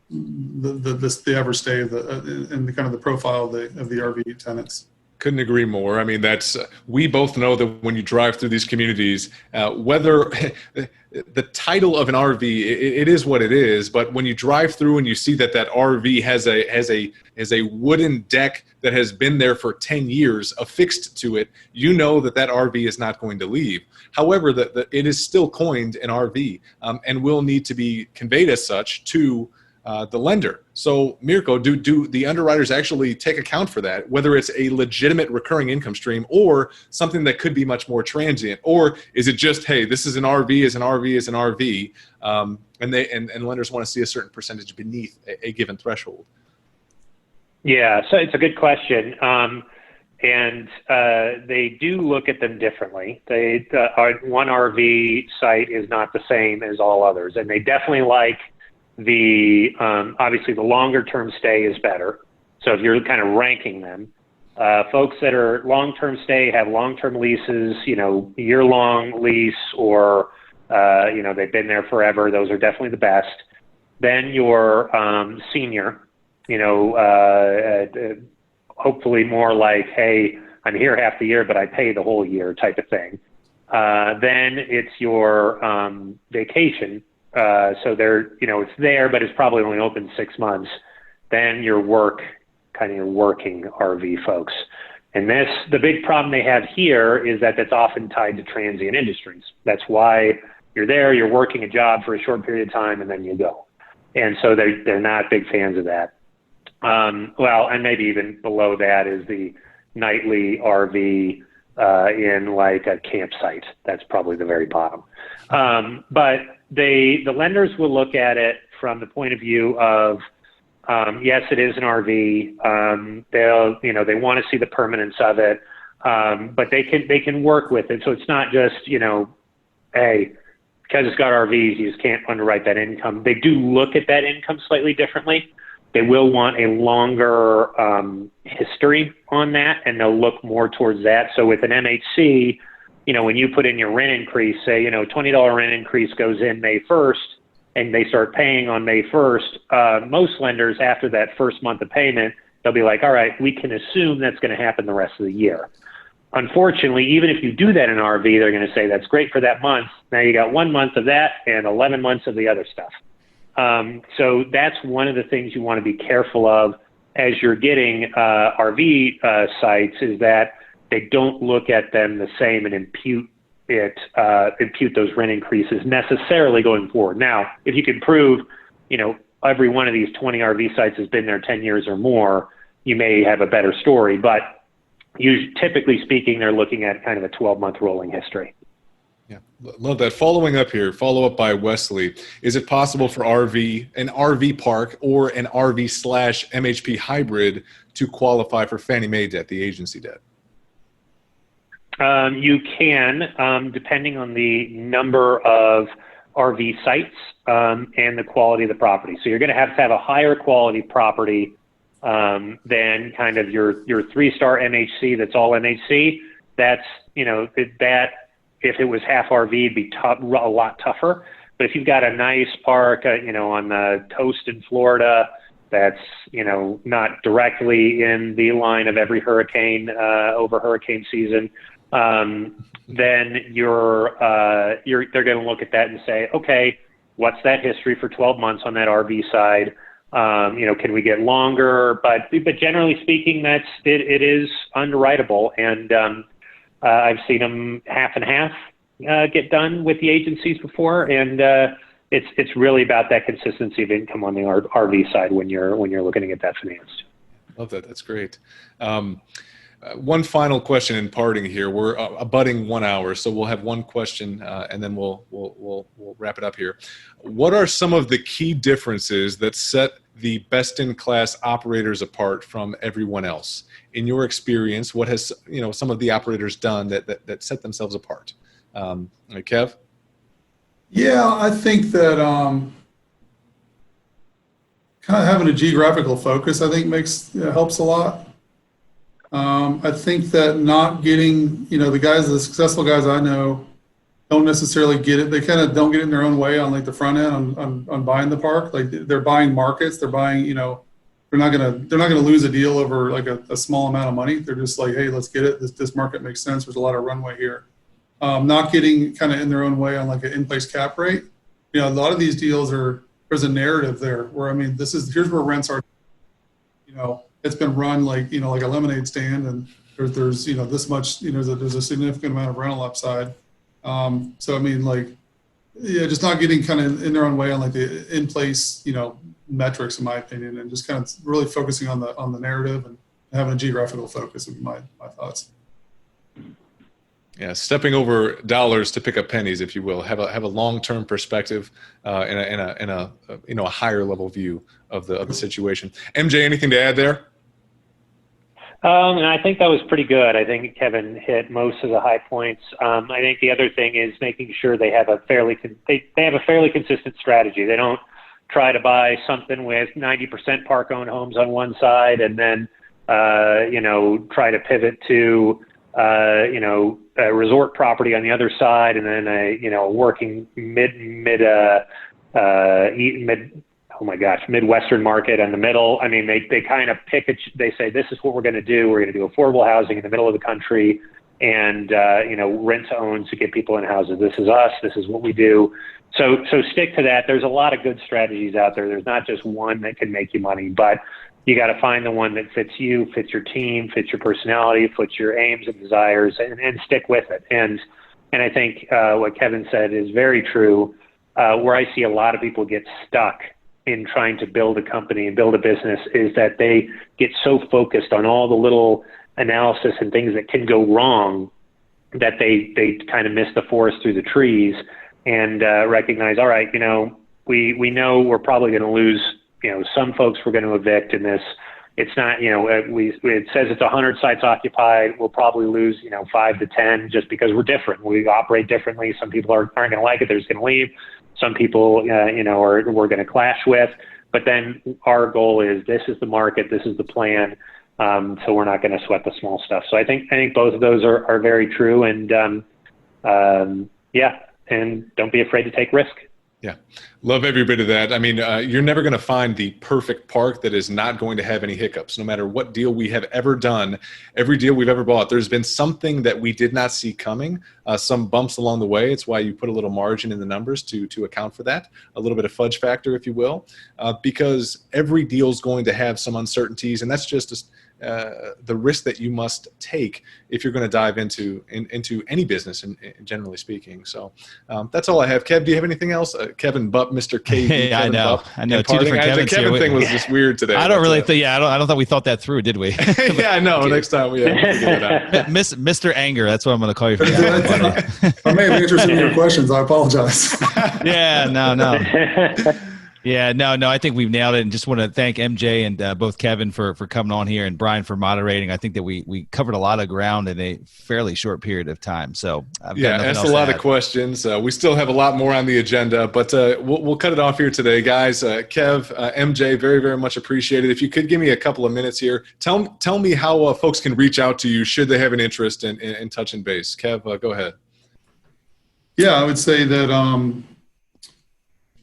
the average stay of and the kind of the profile of the RV tenants. Couldn't agree more. We both know that when you drive through these communities, whether the title of an RV, it is what it is. But when you drive through and you see that RV has a wooden deck that has been there for 10 years affixed to it, you know that RV is not going to leave. However, it is still coined an RV and will need to be conveyed as such to the lender. So Mirko, do the underwriters actually take account for that, whether it's a legitimate recurring income stream or something that could be much more transient? Or is it just, hey, this is an RV is an RV is an RV, and lenders want to see a certain percentage beneath a given threshold? Yeah, so it's a good question. And they do look at them differently. One RV site is not the same as all others, and they definitely like obviously the longer term stay is better. So if you're kind of ranking them, folks that are long-term stay have long-term leases, year-long lease, or, they've been there forever. Those are definitely the best. Then your senior, hopefully more like, hey, I'm here half the year, but I pay the whole year type of thing. Then it's your vacation. So it's there, but it's probably only open 6 months. Then your working RV folks. And the big problem they have here is that that's often tied to transient industries. That's why you're there, you're working a job for a short period of time, and then you go. And so they're not big fans of that. And maybe even below that is the nightly RV in like a campsite. That's probably the very bottom. But the lenders will look at it from the point of view of, yes, it is an RV. They want to see the permanence of it, but they can work with it. So it's not just, hey, because it's got RVs, you just can't underwrite that income. They do look at that income slightly differently. They will want a longer history on that, and they'll look more towards that. So with an MHC, when you put in your rent increase, say, $20 rent increase goes in May 1st, and they start paying on May 1st, most lenders, after that first month of payment, they'll be like, all right, we can assume that's going to happen the rest of the year. Unfortunately, even if you do that in RV, they're going to say that's great for that month. Now you got 1 month of that and 11 months of the other stuff. So that's one of the things you want to be careful of as you're getting RV sites, is that they don't look at them the same and impute those rent increases necessarily going forward. Now, if you can prove, every one of these 20 RV sites has been there 10 years or more, you may have a better story. But typically speaking, they're looking at kind of a 12-month rolling history. Yeah, love that. Follow up by Wesley. Is it possible for an RV park or an RV/MHP hybrid to qualify for Fannie Mae debt, the agency debt? You can, depending on the number of RV sites and the quality of the property. So you're going to have a higher quality property than kind of your 3-star MHC that's all MHC. That's, that if it was half RV, it'd be a lot tougher. But if you've got a nice park, on the coast in Florida, that's, not directly in the line of every hurricane over hurricane season, then they're going to look at that and say, okay, what's that history for 12 months on that RV side? Can we get longer? But generally speaking, it is underwritable, and I've seen them half and half get done with the agencies before, and it's really about that consistency of income on the RV side when you're looking to get that financed. Love that. That's great. One final question in parting here. We're abutting 1 hour, so we'll have one question and then we'll wrap it up here. What are some of the key differences that set the best-in-class operators apart from everyone else? In your experience, what has some of the operators done that set themselves apart? Kev? Yeah, I think that kind of having a geographical focus, I think helps a lot. I think that not getting, the successful guys I know don't necessarily get it. They kind of don't get in their own way on like the front end on buying the park. Like they're buying markets. They're buying, they're not gonna lose a deal over like a small amount of money. They're just like, hey, let's get it. This market makes sense. There's a lot of runway here. Not getting kind of in their own way on like an in-place cap rate. A lot of these deals there's a narrative there where, here's where rents are, it's been run like, like a lemonade stand, and there's this much, there's a significant amount of rental upside. Just not getting kind of in their own way on like the in-place, metrics, in my opinion, and just kind of really focusing on the narrative and having a geographical focus would be my thoughts. Yeah, stepping over dollars to pick up pennies, if you will. Have a long-term perspective and a higher level view of the situation. MJ, anything to add there? And I think that was pretty good. I think Kevin hit most of the high points. I think the other thing is making sure they have a fairly consistent strategy. They don't try to buy something with 90% park-owned homes on one side and then try to pivot to a resort property on the other side, and then a working mid oh my gosh, Midwestern market in the middle. I mean, they kind of they say, this is what we're going to do. We're going to do affordable housing in the middle of the country and, rent to own to get people in houses. This is us. This is what we do. So stick to that. There's a lot of good strategies out there. There's not just one that can make you money, but you got to find the one that fits you, fits your team, fits your personality, fits your aims and desires, and stick with it. And I think what Kevin said is very true. Where I see a lot of people get stuck in trying to build a company and build a business is that they get so focused on all the little analysis and things that can go wrong that they kind of miss the forest through the trees and recognize, all right, we know we're probably going to lose, some folks we're going to evict in this. It's not, it says it's 100 sites occupied. We'll probably lose, 5 to 10 just because we're different. We operate differently. Some people aren't going to like it. They're just going to leave. Some people, we're going to clash with. But then our goal is, this is the market. This is the plan. So we're not going to sweat the small stuff. So I think both of those are very true. And and don't be afraid to take risk. Yeah. Love every bit of that. I mean, you're never going to find the perfect park that is not going to have any hiccups. No matter what deal we have ever done, every deal we've ever bought, there's been something that we did not see coming, some bumps along the way. It's why you put a little margin in the numbers to account for that, a little bit of fudge factor, if you will, because every deal is going to have some uncertainties, and that's just the risk that you must take if you're going to dive into any business, and generally speaking. So that's all I have. Kev, do you have anything else? Kevin Bupp, Mr. KV. Yeah, I know. Two different The Kevins Kevin here. thing was just weird today. I don't really think. Yeah, I don't think we thought that through, did we? Yeah, I know. Next time we figure it out. Mr. Anger. That's what I'm going to call you for that. I may have answered some of your questions. I apologize. Yeah, no. Yeah, no, I think we've nailed it, and just want to thank MJ and both Kevin for coming on here and Brian for moderating. I think that we covered a lot of ground in a fairly short period of time. So asked a lot of questions. We still have a lot more on the agenda, but we'll cut it off here today, guys. Kev, MJ, very, very much appreciated. If you could give me a couple of minutes here, tell me how folks can reach out to you should they have an interest in touching base. Kev, go ahead. Yeah, I would say that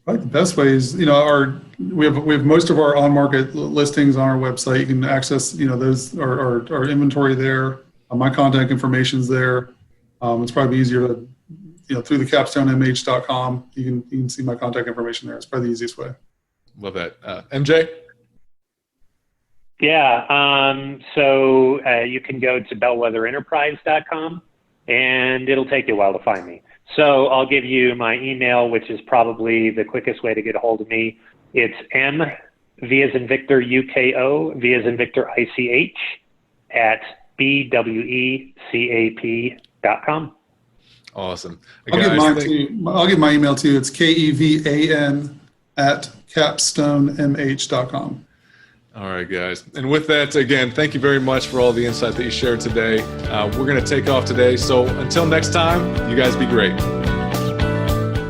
the best way is, we have most of our on-market listings on our website. You can access, those our inventory there. My contact information is there. It's probably easier to, through the capstonemh.com. You can see my contact information there. It's probably the easiest way. Love that. MJ? Yeah. So you can go to bellwetherenterprise.com, and it'll take you a while to find me. So I'll give you my email, which is probably the quickest way to get a hold of me. It's M, V as in Victor, UKO, V as in Victor, ICH, at BWECAP.com. Awesome. I'll give my email too. It's KEVAN at capstonemh.com. All right, guys. And with that, again, thank you very much for all the insight that you shared today. We're going to take off today. So until next time, you guys be great.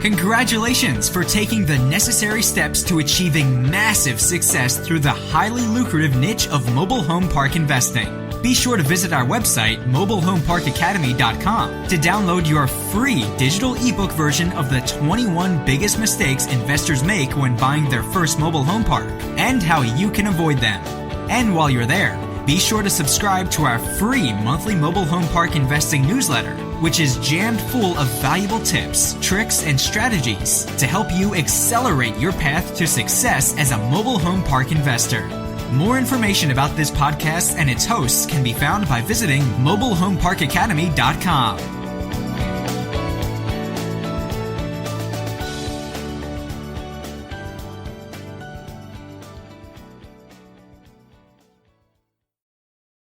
Congratulations for taking the necessary steps to achieving massive success through the highly lucrative niche of mobile home park investing. Be sure to visit our website, mobilehomeparkacademy.com, to download your free digital ebook version of the 21 biggest mistakes investors make when buying their first mobile home park and how you can avoid them. And while you're there, be sure to subscribe to our free monthly mobile home park investing newsletter, which is jammed full of valuable tips, tricks, and strategies to help you accelerate your path to success as a mobile home park investor. More information about this podcast and its hosts can be found by visiting mobilehomeparkacademy.com.